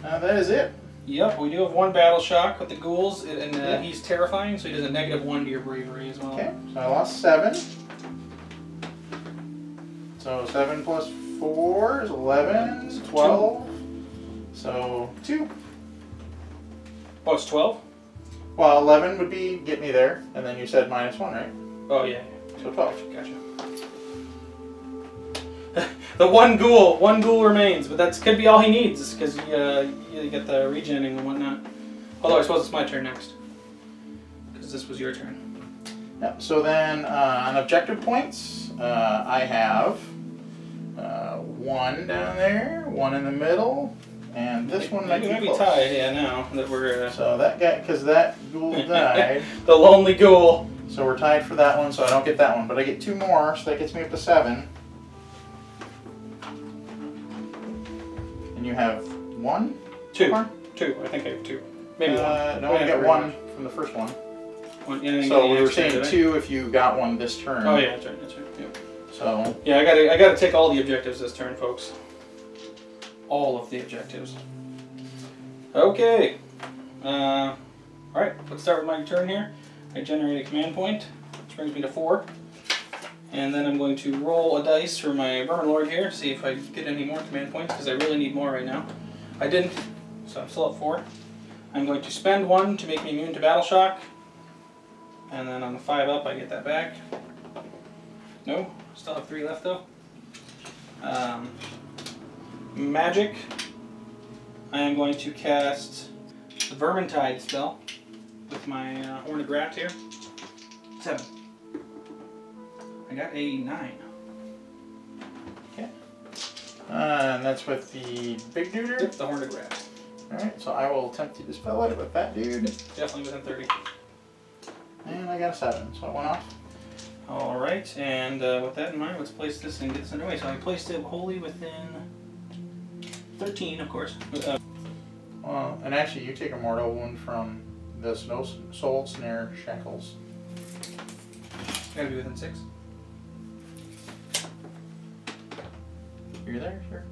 That is it. Yep, we do have 1 battle shock with the ghouls, and he's terrifying, so he does a -1 to your bravery as well. Okay, so I lost 7. So 7 plus 4 is 11, 12. So 2. Oh, it's 12? Well, 11 would be get me there, and then you said -1, right? Oh, yeah. So 12. Gotcha. The one ghoul remains, but that could be all he needs, because you get the regening and whatnot. Although I suppose it's my turn next, because this was your turn. Yep. So then on objective points, I have 1 down there, 1 in the middle, and this one might be tied. Yeah, now that we're. So that guy, because that ghoul died. The lonely ghoul. So we're tied for that one, so I don't get that one, but I get 2 more, so that gets me up to 7. You have 1? 2. 2. I think I have 2. Maybe 1. No, I got 1 from the first one. So we were saying 2 if you got 1 this turn. Oh yeah, that's right. That's right. Yep. So yeah, I gotta take all the objectives this turn, folks. All of the objectives. Okay. All right. Let's start with my turn here. I generate a command point, which brings me to 4. And then I'm going to roll a dice for my Vermin Lord here to see if I get any more command points, because I really need more right now. I didn't, so I'm still at 4. I'm going to spend 1 to make me immune to battle shock. And then on the 5 up, I get that back. No, still have 3 left though. Magic. I am going to cast the Vermintide spell with my Horned Rat here. 7. I got a 9. Okay. And that's with the big dude? Yep, the Horned Rat. Alright, so I will attempt to dispel it with that dude. Definitely within 30. And I got a 7, so it went off. Alright, and with that in mind, let's place this and get this underway. So I placed it wholly within 13, of course. And actually, you take a mortal wound from the soul snare shackles. Gotta be within 6. You're there, sure.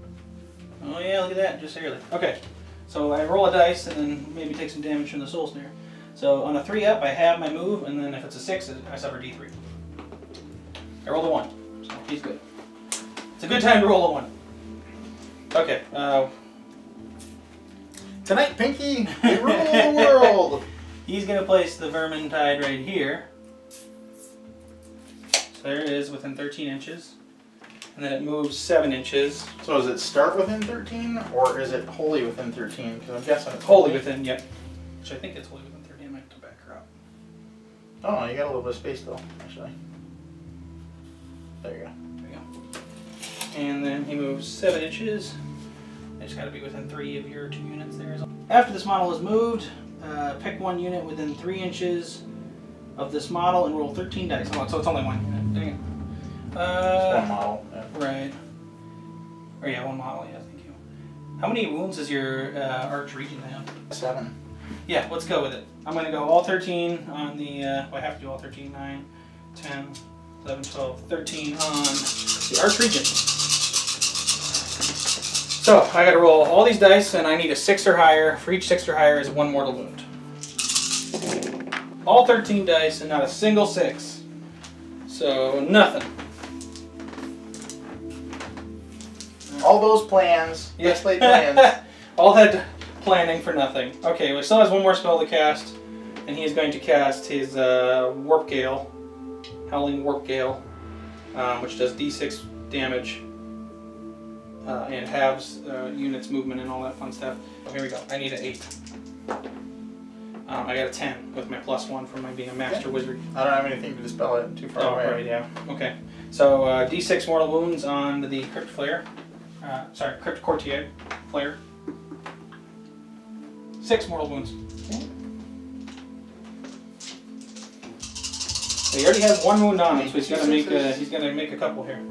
Oh yeah, look at that, just barely. Okay, so I roll a dice and then maybe take some damage from the soul snare. So on a 3 up, I have my move, and then if it's a 6, I suffer D3. I rolled a 1, so he's good. It's a good time to roll a 1. Okay. Tonight, Pinky, we rule the world. He's gonna place the Vermintide right here. So there it is, within 13 inches. And then it moves 7 inches. So does it start within 13, or is it wholly within 13? Because I'm guessing it's Wholly within, yep. Which I think it's wholly within 13. I might have to back her up. Oh, you got a little bit of space though, actually. There you go. There you go. And then he moves 7 inches. I just got to be within 3 of your 2 units there. After this model is moved, pick 1 unit within 3 inches of this model and roll 13 dice. Oh, so it's only 1 unit. Dang it. Just one model. Yeah. Right. Or yeah, 1 model. Yeah, thank you. How many wounds does your Arch Regent have? 7. Yeah, let's go with it. I'm going to go all 13 on the. Well, I have to do all 13. 9, 10, 11, 12, 13 on the Arch Regent. So I got to roll all these dice, and I need a 6 or higher. For each 6 or higher is 1 mortal wound. All 13 dice, and not a single 6. So nothing. All those plans, Yes, laid plans. all that planning for nothing. Okay, well, he still has 1 more spell to cast, and he is going to cast his Warp Gale, Howling Warp Gale, which does D6 damage and halves units movement and all that fun stuff. Oh, here we go. I need an 8. I got a 10 with my +1 from my being a master wizard. I don't have anything to dispel it too far away. Right, yeah. Okay. So D6 mortal wounds on the Crypt Flare. Sorry, Crypt Courtier Flare. 6 mortal wounds. Okay. So he already has 1 wound on him, so he's gonna make a couple here.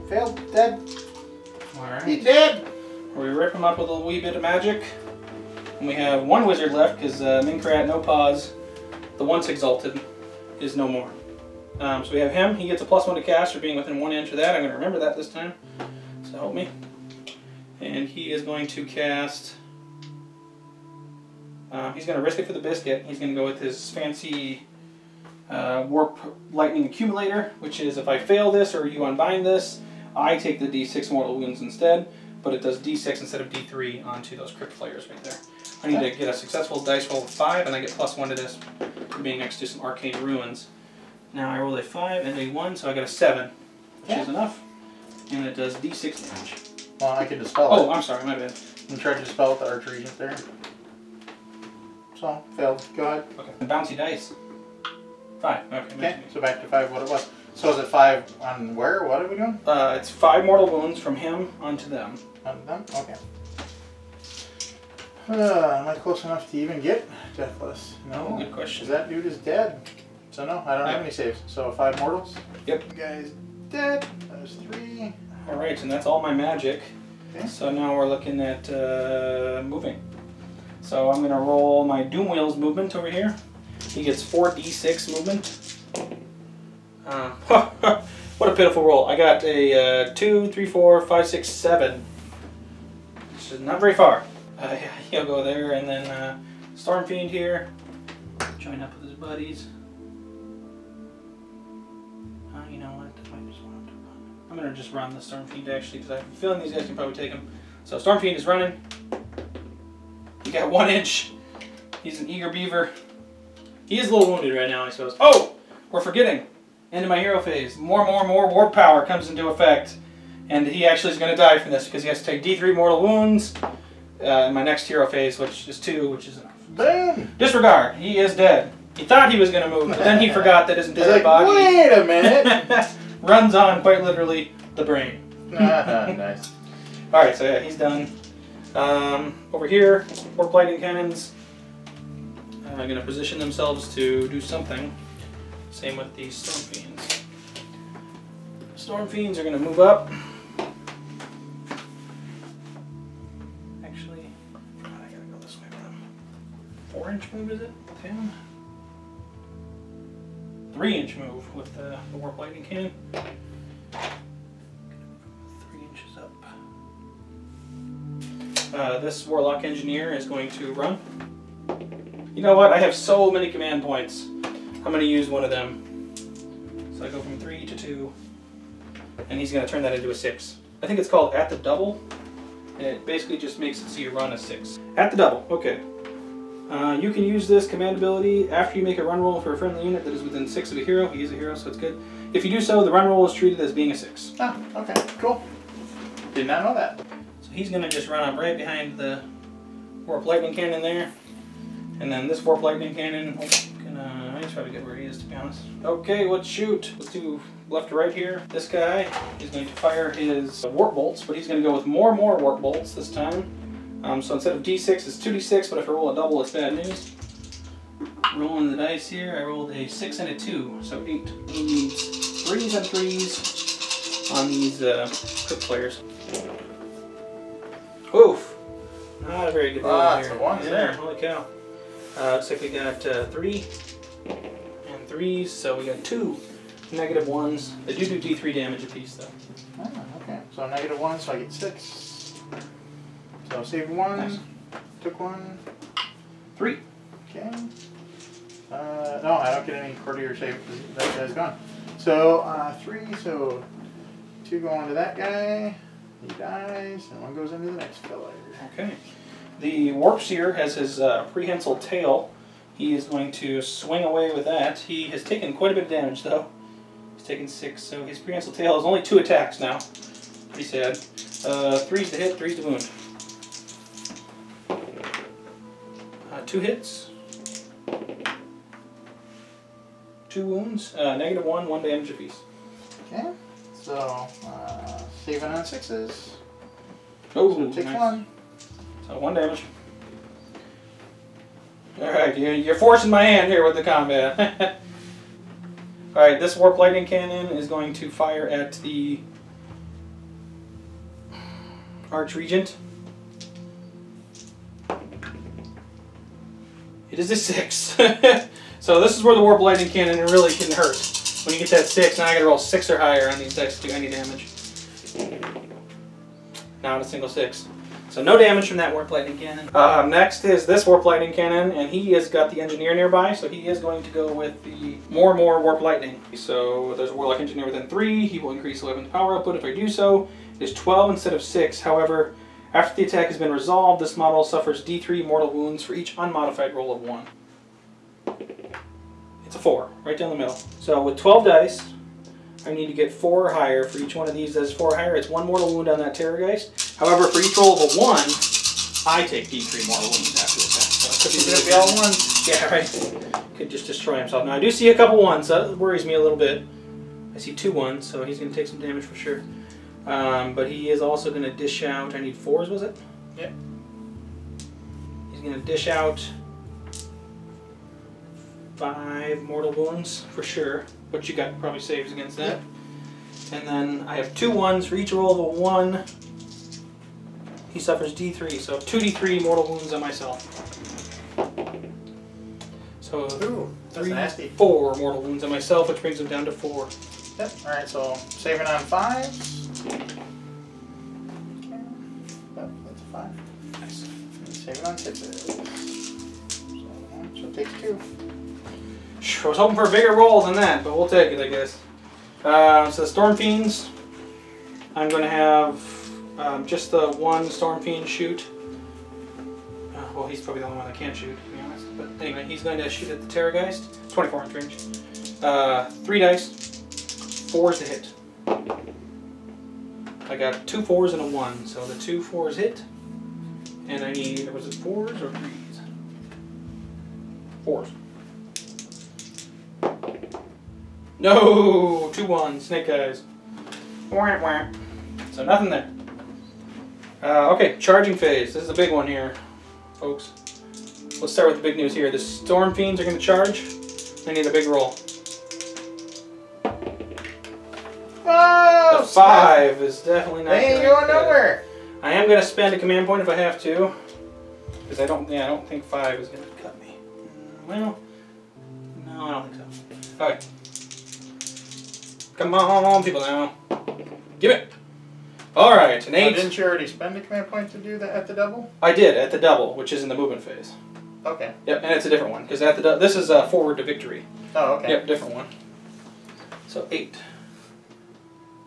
Failed. Dead. All right. He's dead. We rip him up with a wee bit of magic. And we have 1 wizard left because Minkrat, no pause. The once exalted is no more. So we have him. He gets a +1 to cast for being within 1 inch of that. I'm going to remember that this time. So help me. And he is going to cast. He's going to risk it for the biscuit. He's going to go with his fancy Warp Lightning Accumulator, which is if I fail this or you unbind this, I take the D6 mortal wounds instead. But it does D6 instead of D3 onto those Crypt Flayers right there. I need to get a successful dice roll of 5, and I get +1 to this for being next to some arcane ruins. Now I roll a 5 and a 1, so I got a 7, which is enough. And it does D6 damage. Well, I can dispel it. Oh, I'm sorry, my bad. And try to dispel with the Arch Regent there. So, failed. Go ahead. Okay. Bouncy dice. 5. Okay. So back to 5 what it was. So is it 5 on where? What are we doing? It's 5 mortal wounds from him onto them. On them? Okay. Am I close enough to even get Deathless? No. Good question. Because that dude is dead. So no, I don't have any saves. So 5 mortals? Yep. The guy's dead. There's 3. Alright, and that's all my magic. Okay. So now we're looking at moving. So I'm going to roll my Doom Wheels movement over here. He gets 4d6 movement. What a pitiful roll. I got a 2, 3, 4, 5, 6, 7. Which is not very far. He'll go there, and then Storm Fiend here. Join up with his buddies. You know what? I might just want him to run. I'm going to just run the Storm Fiend actually, because I have a feeling these guys can probably take him. So Storm Fiend is running. He got 1 inch. He's an eager beaver. He is a little wounded right now, I suppose. Oh! We're forgetting. Into my hero phase. More warp power comes into effect. And he actually is going to die from this because he has to take D3 mortal wounds in my next hero phase, which is 2, which is enough. Boom! Disregard. He is dead. He thought he was going to move, but then he forgot that his entire like, body wait a minute! runs on, quite literally, the brain. Nice. Alright, so yeah, he's done. Over here, Warp Lightning Cannons are going to position themselves to do something. Same with these Storm Fiends. Storm Fiends are going to move up. Actually, I gotta go this 4-inch move, is it? 10? 3-inch move with the warp lightning cannon. 3 inches up. This Warlock Engineer is going to run. You know what? I have so many command points. I'm going to use one of them. So I go from 3 to 2. And he's going to turn that into a 6. I think it's called At the Double. And it basically just makes it so you run a 6. At the double, okay. You can use this command ability after you make a run roll for a friendly unit that is within 6 of a hero. He is a hero, so it's good. If you do so, the run roll is treated as being a 6. Ah, okay, cool. Did not know that. So he's going to just run up right behind the Warp Lightning Cannon there. And then this Warp Lightning Cannon, he's probably good where he is, to be honest. Okay, let's shoot. Let's do left to right here. This guy is going to fire his Warp Bolts, but he's going to go with more Warp Bolts this time. So instead of D6, it's 2D6, but if I roll a double, it's bad news. Rolling the dice here, I rolled a 6 and a 2, so 8. He needs 3s and 3s on these Crypt Players. Oof! Not a very good roll here. That's a 1 there. Holy cow. Looks like we got 3 and 3s, so we got 2 -1s. They do D3 damage apiece, though. Oh, okay. So -1, so I get 6. So saved 1, nice. Took 1. 3. Okay. No, I don't get any courtier save because that guy's gone. So 3, so 2 go on to that guy. He dies, and 1 goes into the next fella. Okay. The Warp Seer has his prehensile tail. He is going to swing away with that. He has taken quite a bit of damage, though. He's taken 6, so his prehensile tail is only 2 attacks now. Pretty sad. 3's to hit, 3's to wound. 2 hits. 2 wounds. -1, 1 damage apiece. Okay. So saving on 6s. Oh, so take nice. 1. So 1 damage. Alright, you're forcing my hand here with the combat. Alright, this Warp Lightning Cannon is going to fire at the Archregent. It is a 6. So this is where the Warp Lightning Cannon really can hurt. When you get that 6, now I gotta roll 6 or higher on these dice to do any damage. Not a single 6. So no damage from that Warp Lightning Cannon. Next is this Warp Lightning Cannon, and he has got the Engineer nearby, so he is going to go with the more Warp Lightning. So there's a Warlock Engineer within 3, he will increase the weapon's power output if I do so. It is 12 instead of 6, however, after the attack has been resolved, this model suffers D3 mortal wounds for each unmodified roll of 1. It's a 4, right down the middle. So with 12 dice, I need to get 4 or higher. For each one of these that's 4 or higher, it's 1 mortal wound on that Terrorgeist. However, for each roll of a 1, I take D3 mortal wounds after the attack. So it could be all 1s. Yeah, right. Could just destroy himself. Now I do see a couple 1s, so that worries me a little bit. I see 2 1s, so he's going to take some damage for sure. But he is also going to dish out, I need 4s, was it? Yep. He's going to dish out 5 mortal wounds for sure, but you got probably saves against that. Yep. And then I have 2 1s for each roll of a 1. He suffers D3, so 2D3 mortal wounds on myself. So ooh, that's nasty. 4 mortal wounds on myself, which brings him down to 4. Yep. All right, so saving on 5s. Okay. Yep, that's a 5. Nice. And saving on 6s. So it takes 2. I was hoping for a bigger roll than that, but we'll take it, I guess. So the Storm Fiends, I'm going to have just the 1 Storm Fiend shoot. Well, he's probably the only one that can't shoot, to be honest. But anyway, he's going to shoot at the Terrorgeist, 24 inch range. 3 dice, 4s to hit. I got 2 4s and a 1, so the 2 4s hit. And I need, was it 4s or 3s? 4s. No! 2 1s, snake eyes. Wah, wah. So nothing there. Okay, charging phase. This is a big one here, folks. Let's start with the big news here. The Storm Fiends are going to charge. They need a big roll. Oh, the 5 is definitely not. They ain't going nowhere. I am going to spend a command point if I have to, because I don't think 5 is going to cut me. Well, no, I don't think so. Okay. Come on, people now. Give it. All right, an 8. Didn't you already spend a command point to do that at the double? I did at the double, which is in the movement phase. Okay. Yep, and it's a different one because at the this is forward to victory. Oh, okay. Yep, different one. So 8.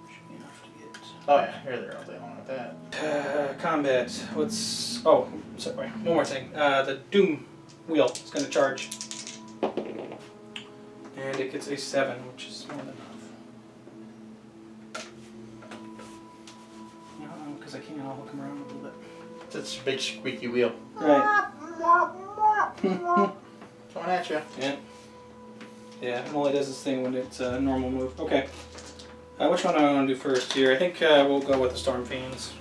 Should be enough to get. Oh yeah, here they're all day long with that. Combat. What's? Oh, sorry. One more thing. The Doom wheel is going to charge, and it gets a 7, which is more than enough. Because I can't, I'll hook him around a little bit. It's a big squeaky wheel. Right. Coming at you. Yeah. Yeah, it only does this thing when it's a normal move. Okay. Which one do I want to do first here? I think we'll go with the Storm Fiends.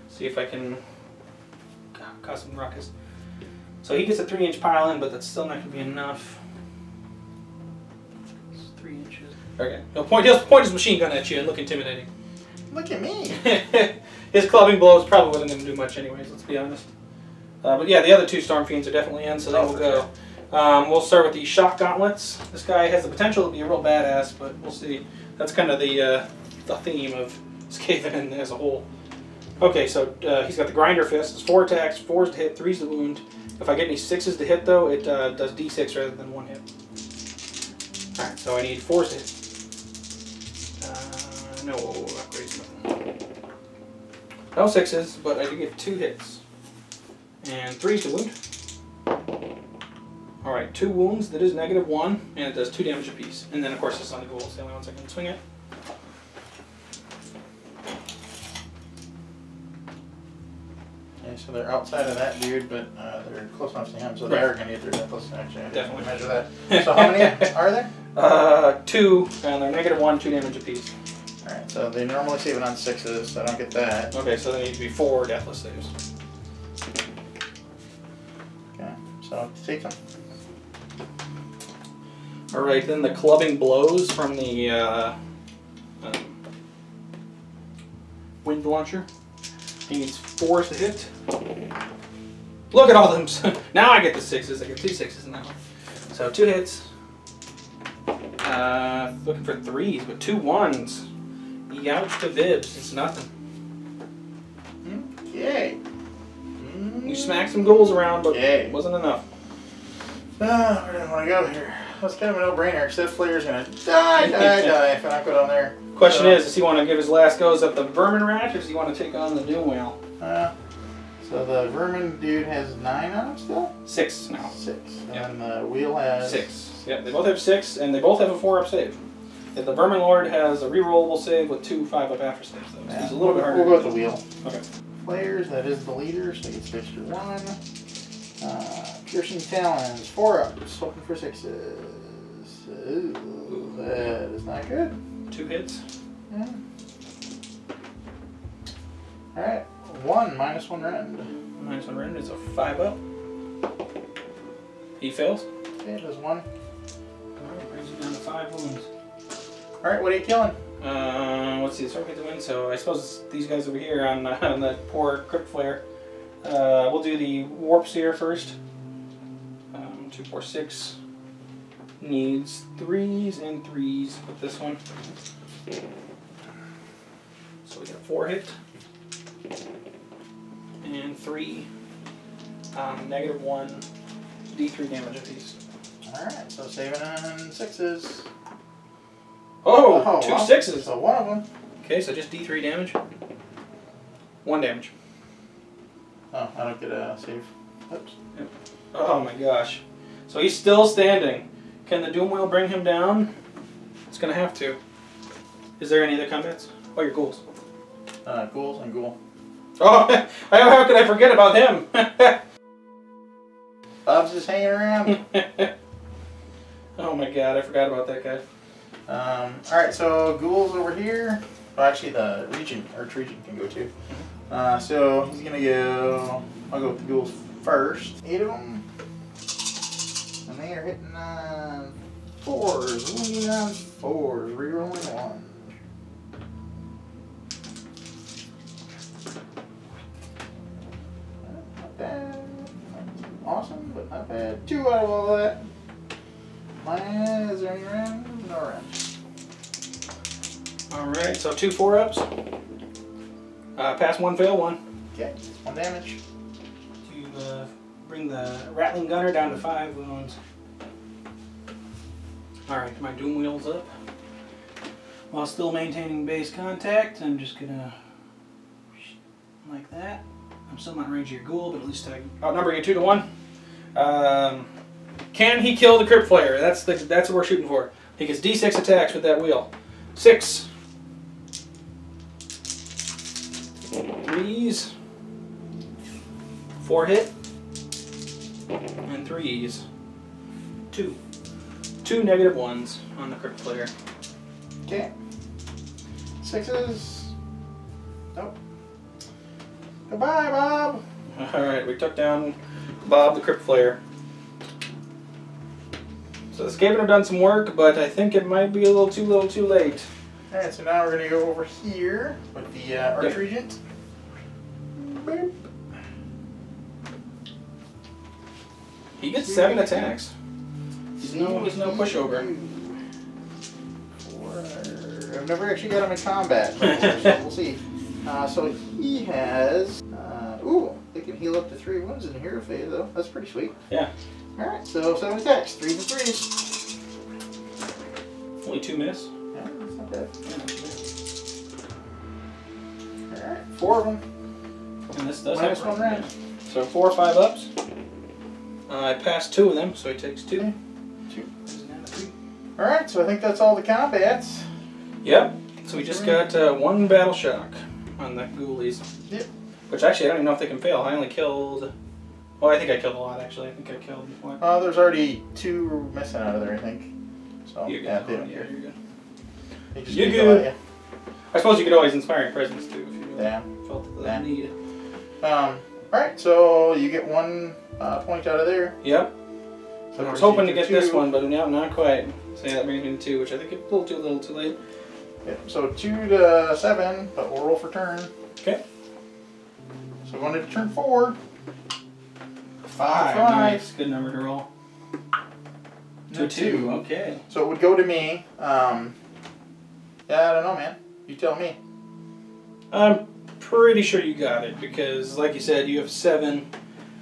See if I can cause some ruckus. So he gets a 3-inch pile-in, but that's still not going to be enough. It's 3 inches. Okay. He'll point his machine gun at you and look intimidating. Look at me. His clubbing blows probably wasn't going to do much anyways, let's be honest. But yeah, the other 2 Storm Fiends are definitely in, so then we'll go. We'll start with the Shock Gauntlets. This guy has the potential to be a real badass, but we'll see. That's kind of the theme of Skaven as a whole. Okay, so he's got the Grinder Fist. It's 4 attacks, 4s to hit, 3s to wound. If I get any 6s to hit, though, it does D6 rather than 1 hit. Alright, so I need 4s to hit. No upgrades. No 6s, but I do get 2 hits. And 3s to wound. Alright, 2 wounds, that is -1, and it does 2 damage apiece. And then, of course, it's on the ghouls, the only ones I can swing at. Okay, so they're outside of that dude, but they're close enough to him, so they are going to get their deathless actually. I Definitely measure that. So how many are there? 2, and they're -1, 2 damage apiece. Alright, so they normally save it on 6s, so I don't get that. Okay, so there need to be 4 deathless saves. Okay, so take them. Alright, then the clubbing blows from the wind launcher. He needs 4s to hit. Look at all them. Now I get the 6s. I get 2 6s in that one. So 2 hits. Looking for 3s, but 2 1s. Youch to Vibs. It's nothing. Okay. You smacked some ghouls around, but Okay. it wasn't enough. Where do I want to go here? That's kind of a no-brainer, because that Flayer's going to die if I don't go down there. Question is, does he want to give his last goes at the Vermin Rat, or does he want to take on the Doom Whale? So the Vermin dude has 9 on him still? 6 now. 6. Yep. And the Wheel has... 6. Yep, they both have 6, and they both have a 4-up save. If the Vermin Lord has a rerollable save with 2 5-up after saves, though. So he's a little bit harder. We'll go with the Wheel. Okay. Players, that is the leader, so he gets the extra 1. Piercing Talons, 4-ups, hoping for 6s. Ooh, that is not good. 2 hits. Yeah. Alright, 1 -1 rend. -1 rend is a 5-up. He fails. Okay, does 1. Alright, brings him down to 5 wounds. Alright, what are you killing? Let's see, the circuit to win, so I suppose these guys over here on the poor Crypt Flare. We'll do the Warp Seer first. 2, 4, 6. Needs 3s and 3s with this one. So we got 4 hit. And 3. -1. D3 damage apiece. Alright, so saving on 6s. Oh, Oh, 2 wow. 6s. So 1 of them. Okay, so just D3 damage. 1 damage. Oh, I don't get a save. Oops. Yep. Oh my gosh. So he's still standing. Can the Doom Wheel bring him down? It's gonna have to. Is there any other combats? Oh, your ghouls. Ghouls and Ghoul. Oh, how could I forget about him? Bob's just hanging around. Oh my god, I forgot about that guy. Alright, so Ghouls over here. Well, actually, the Arch Regent can go too. So he's gonna go. I'll go with the Ghouls first. 8 of them. And they are hitting on 4s. Wounding on 4s. Rerolling 1. Not bad. Not awesome, but not bad. 2 out of all that. Mine, is there any random? No random. Alright, so 2 4-ups. Pass 1, fail 1. Okay, 1 damage. You bring the rattling gunner down to 5 wounds. Alright, my doom wheels up. While still maintaining base contact, I'm just gonna like that. I'm still not in range of your ghoul, but at least I outnumber you 2 to 1. Can he kill the Crypt Player? That's what we're shooting for. He gets D6 attacks with that wheel. 6. 3s. 4 hit. And 3s. 2. 2 negative 1s on the Crypt Player. Okay. 6s. Nope. Goodbye, Bob. Alright, we took down Bob the Crypt Player. So the Skaven have done some work, but I think it might be a little too late. Alright, so now we're going to go over here with the Archregent. Boop. He gets 7 attacks. He's no pushover. 4. I've never actually got him in combat before, so we'll see. So he has... ooh, they can heal up to 3 wounds in the hero phase, though. That's pretty sweet. Yeah. Alright, so 7 attacks. 3s and 3s. Only 2 miss. Yeah, that's not bad. Yeah. Alright, 4 of them. And this does Minus have 1 round. So 4 or 5 ups. I passed 2 of them, so he takes 2. 2. Alright, so I think that's all the combats. Yep. So we just got 1 battle shock on the ghoulies. Yep. Which actually, I don't even know if they can fail. I only killed... Well, I think I killed a lot, actually. I think I killed... What? There's already 2 missing out of there, I think. So, You're yeah, good. You're good. You're good. I suppose you could always inspiring presence, too, if you felt the need. Alright, so you get 1 point out of there. Yep. So I was hoping to get 2. this one, but no, not quite. So yeah, that brings me to 2, which I think is a little too late. Yep, so 2 to 7, but we'll roll for turn. Okay. So going into turn 4. 5. Nice. Good number to roll. 2. Okay. So it would go to me. Yeah, I don't know, man. You tell me. I'm pretty sure you got it, because like you said, you have 7,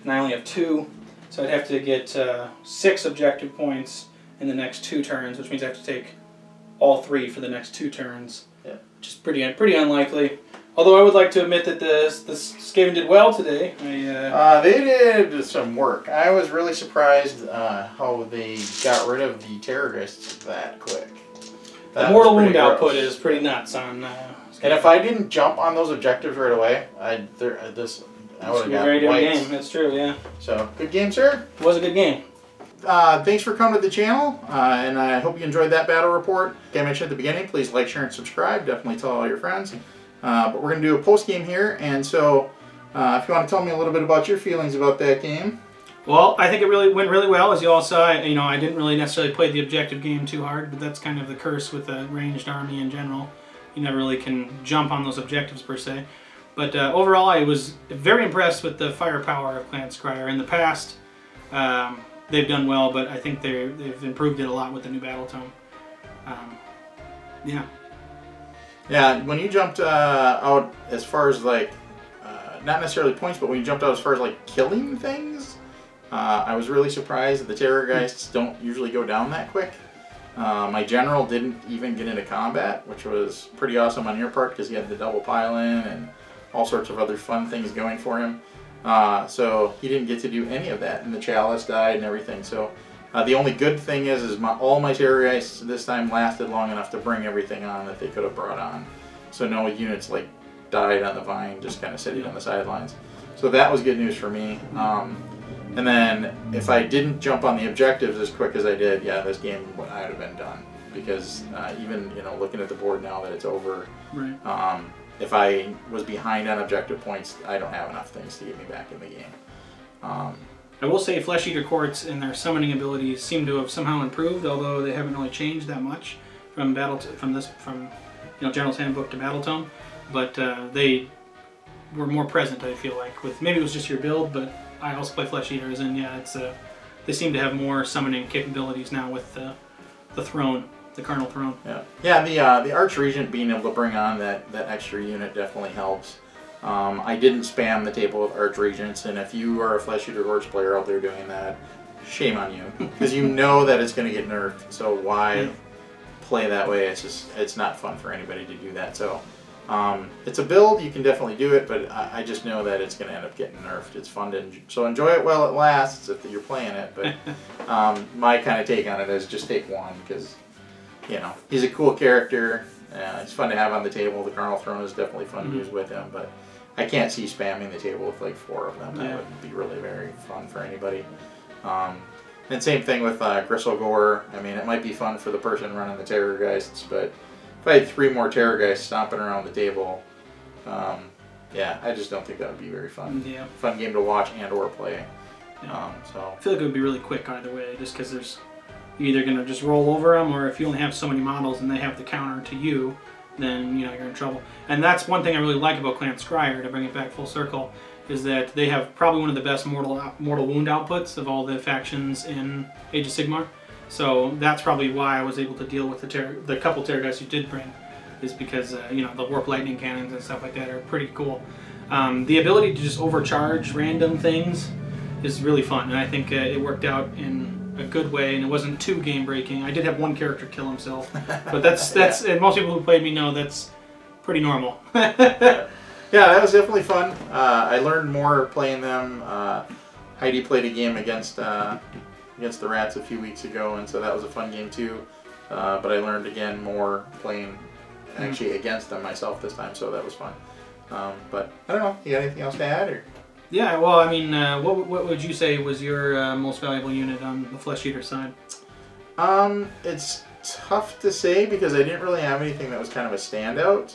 and I only have 2. So I'd have to get 6 objective points in the next 2 turns, which means I have to take all 3 for the next 2 turns. Yeah. Which is pretty unlikely. Although I would like to admit that the Skaven did well today. They did some work. I was really surprised how they got rid of the terrorists that quick. The mortal wound output is pretty nuts on Skaven. And if I didn't jump on those objectives right away, I would have got very good wiped. game. That's true, yeah. So, good game, sir. It was a good game. Thanks for coming to the channel, and I hope you enjoyed that battle report. Like I mentioned at the beginning, please like, share, and subscribe. Definitely tell all your friends. But we're going to do a post-game here, and so if you want to tell me a little bit about your feelings about that game. Well, I think it really went really well. As you all saw, I didn't really necessarily play the objective game too hard, but that's kind of the curse with a ranged army in general. You never really can jump on those objectives per se. But overall, I was very impressed with the firepower of Clan Skryre. In the past, they've done well, but I think they've improved it a lot with the new battle tome. Yeah. Yeah, when you jumped out as far as like, not necessarily points, but when you jumped out as far as like killing things, I was really surprised that the Terrorgeists don't usually go down that quick. My general didn't even get into combat, which was pretty awesome on your part because he had the double pile-in and all sorts of other fun things going for him. So he didn't get to do any of that, and the Chalice died and everything. So the only good thing is all my Terrorgeists this time lasted long enough to bring everything on that they could have brought on. So no units like died on the vine, just kind of sitting on the sidelines. So that was good news for me. And then if I didn't jump on the objectives as quick as I did, yeah, this game would have been done. Because even looking at the board now that it's over, right. If I was behind on objective points, I don't have enough things to get me back in the game. I will say Flesh Eater Courts and their summoning abilities seem to have somehow improved, although they haven't really changed that much from General's Handbook to Battle Tome. But they were more present, I feel like. Maybe it was just your build, but I also play Flesh Eaters, and yeah, they seem to have more summoning capabilities now with the throne, the Carnal Throne. Yeah. The Archregent being able to bring on that extra unit definitely helps. I didn't spam the table with Archregents, and if you are a Flesh Eater Hordes player out there doing that, shame on you, because you know that it's going to get nerfed. So why play that way? It's not fun for anybody to do that. So it's a build, you can definitely do it, but I just know that it's going to end up getting nerfed. It's fun to enjoy it while it lasts if you're playing it. But my kind of take on it is just take one, because you know he's a cool character. It's fun to have on the table. The Carnal Throne is definitely fun to use with him, but I can't see spamming the table with like 4 of them. That would be really very fun for anybody. And same thing with Gristlegore. I mean, it might be fun for the person running the Terrorgeists, but if I had 3 more Terrorgeists stomping around the table, yeah, I just don't think that would be very fun. Yeah. Fun game to watch and or play. Yeah. So I feel like it would be really quick either way, just because you're either going to just roll over them, or if you only have so many models and they have the counter to you, then you know you're in trouble. And that's one thing I really like about Clan Skryre, to bring it back full circle, is that they have probably one of the best mortal wound outputs of all the factions in Age of Sigmar. So that's probably why I was able to deal with the couple Terrorgeists you did bring, is because you know, the warp lightning cannons and stuff like that are pretty cool. The ability to just overcharge random things is really fun, and I think it worked out in a good way, and it wasn't too game breaking. I did have one character kill himself, but that's and most people who played me know that's pretty normal. Yeah, that was definitely fun. I learned more playing them. Heidi played a game against the Rats a few weeks ago, and so that was a fun game too. But I learned again more playing actually against them myself this time, so that was fun. But I don't know. You got anything else to add? Or? Yeah, well, I mean, what would you say was your most valuable unit on the Flesh Eater side? It's tough to say because I didn't really have anything that was kind of a standout.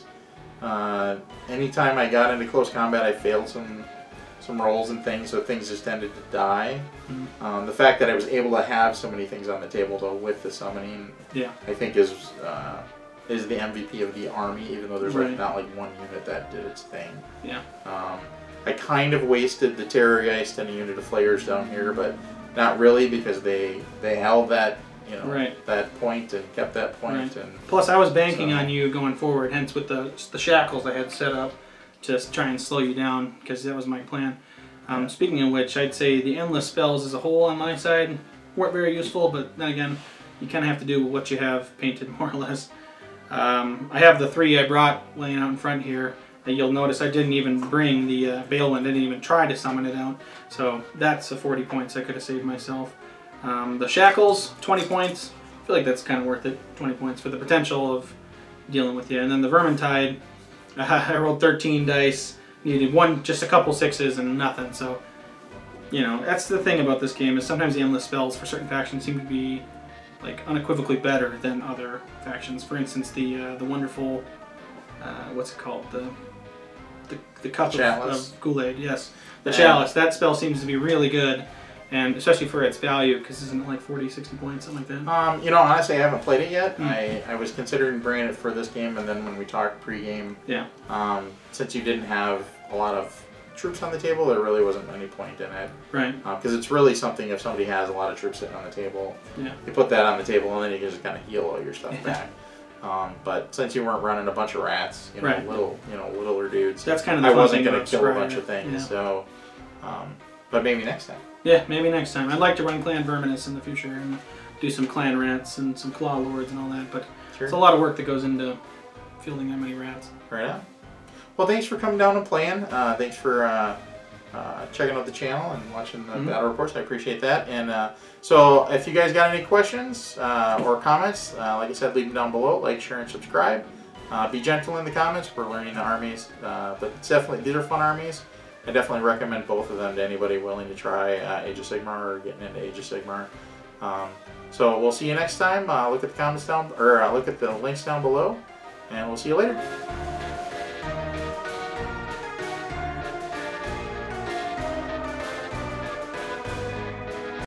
Anytime I got into close combat, I failed some rolls and things, so things just tended to die. The fact that I was able to have so many things on the table though with the summoning, I think is the MVP of the army, even though there's like not like one unit that did its thing. Yeah. I kind of wasted the Terrorgeist and a unit of Flayers down here, but not really, because they held that, you know, that point and kept that point. And plus, I was banking on you going forward, hence with the shackles I had set up to try and slow you down, because that was my plan. Speaking of which, I'd say the endless spells as a whole on my side weren't very useful, but then again, you kind of have to do what you have painted, more or less. I have the 3 I brought laying out in front here. You'll notice I didn't even bring the Balewind, didn't even try to summon it out. So that's a 40 points I could have saved myself. The Shackles, 20 points. I feel like that's kind of worth it, 20 points for the potential of dealing with you. And then the Vermintide, I rolled 13 dice, needed just a couple 6s and nothing. So, you know, that's the thing about this game, is sometimes the endless spells for certain factions seem to be like unequivocally better than other factions. For instance, the wonderful, what's it called? The Cup of Kool-Aid, yes. The Chalice, that spell seems to be really good, and especially for its value, because isn't it like 40, 60 points, something like that? You know, honestly, I haven't played it yet. I was considering bringing it for this game, and then when we talked pre-game, since you didn't have a lot of troops on the table, there really wasn't any point in it. Right. Because it's really something, if somebody has a lot of troops sitting on the table, you put that on the table, and then you can just kind of heal all your stuff back. But since you weren't running a bunch of rats, you know, littler dudes, that's kind of the I fun wasn't thing going to kill a bunch Scryre. of things. So, but maybe next time. Yeah, maybe next time. I'd like to run Clan Verminous in the future and do some Clan Rats and some Claw Lords and all that, but it's a lot of work that goes into fielding that many rats. Right on. Well, thanks for coming down and playing. Thanks for checking out the channel and watching the battle reports. I appreciate that. And so if you guys got any questions or comments, like I said, leave them down below. Like, share, and subscribe. Be gentle in the comments. We're learning the armies. But it's definitely, these are fun armies. I definitely recommend both of them to anybody willing to try Age of Sigmar or getting into Age of Sigmar. So we'll see you next time. Look at the comments down, or look at the links down below, and we'll see you later.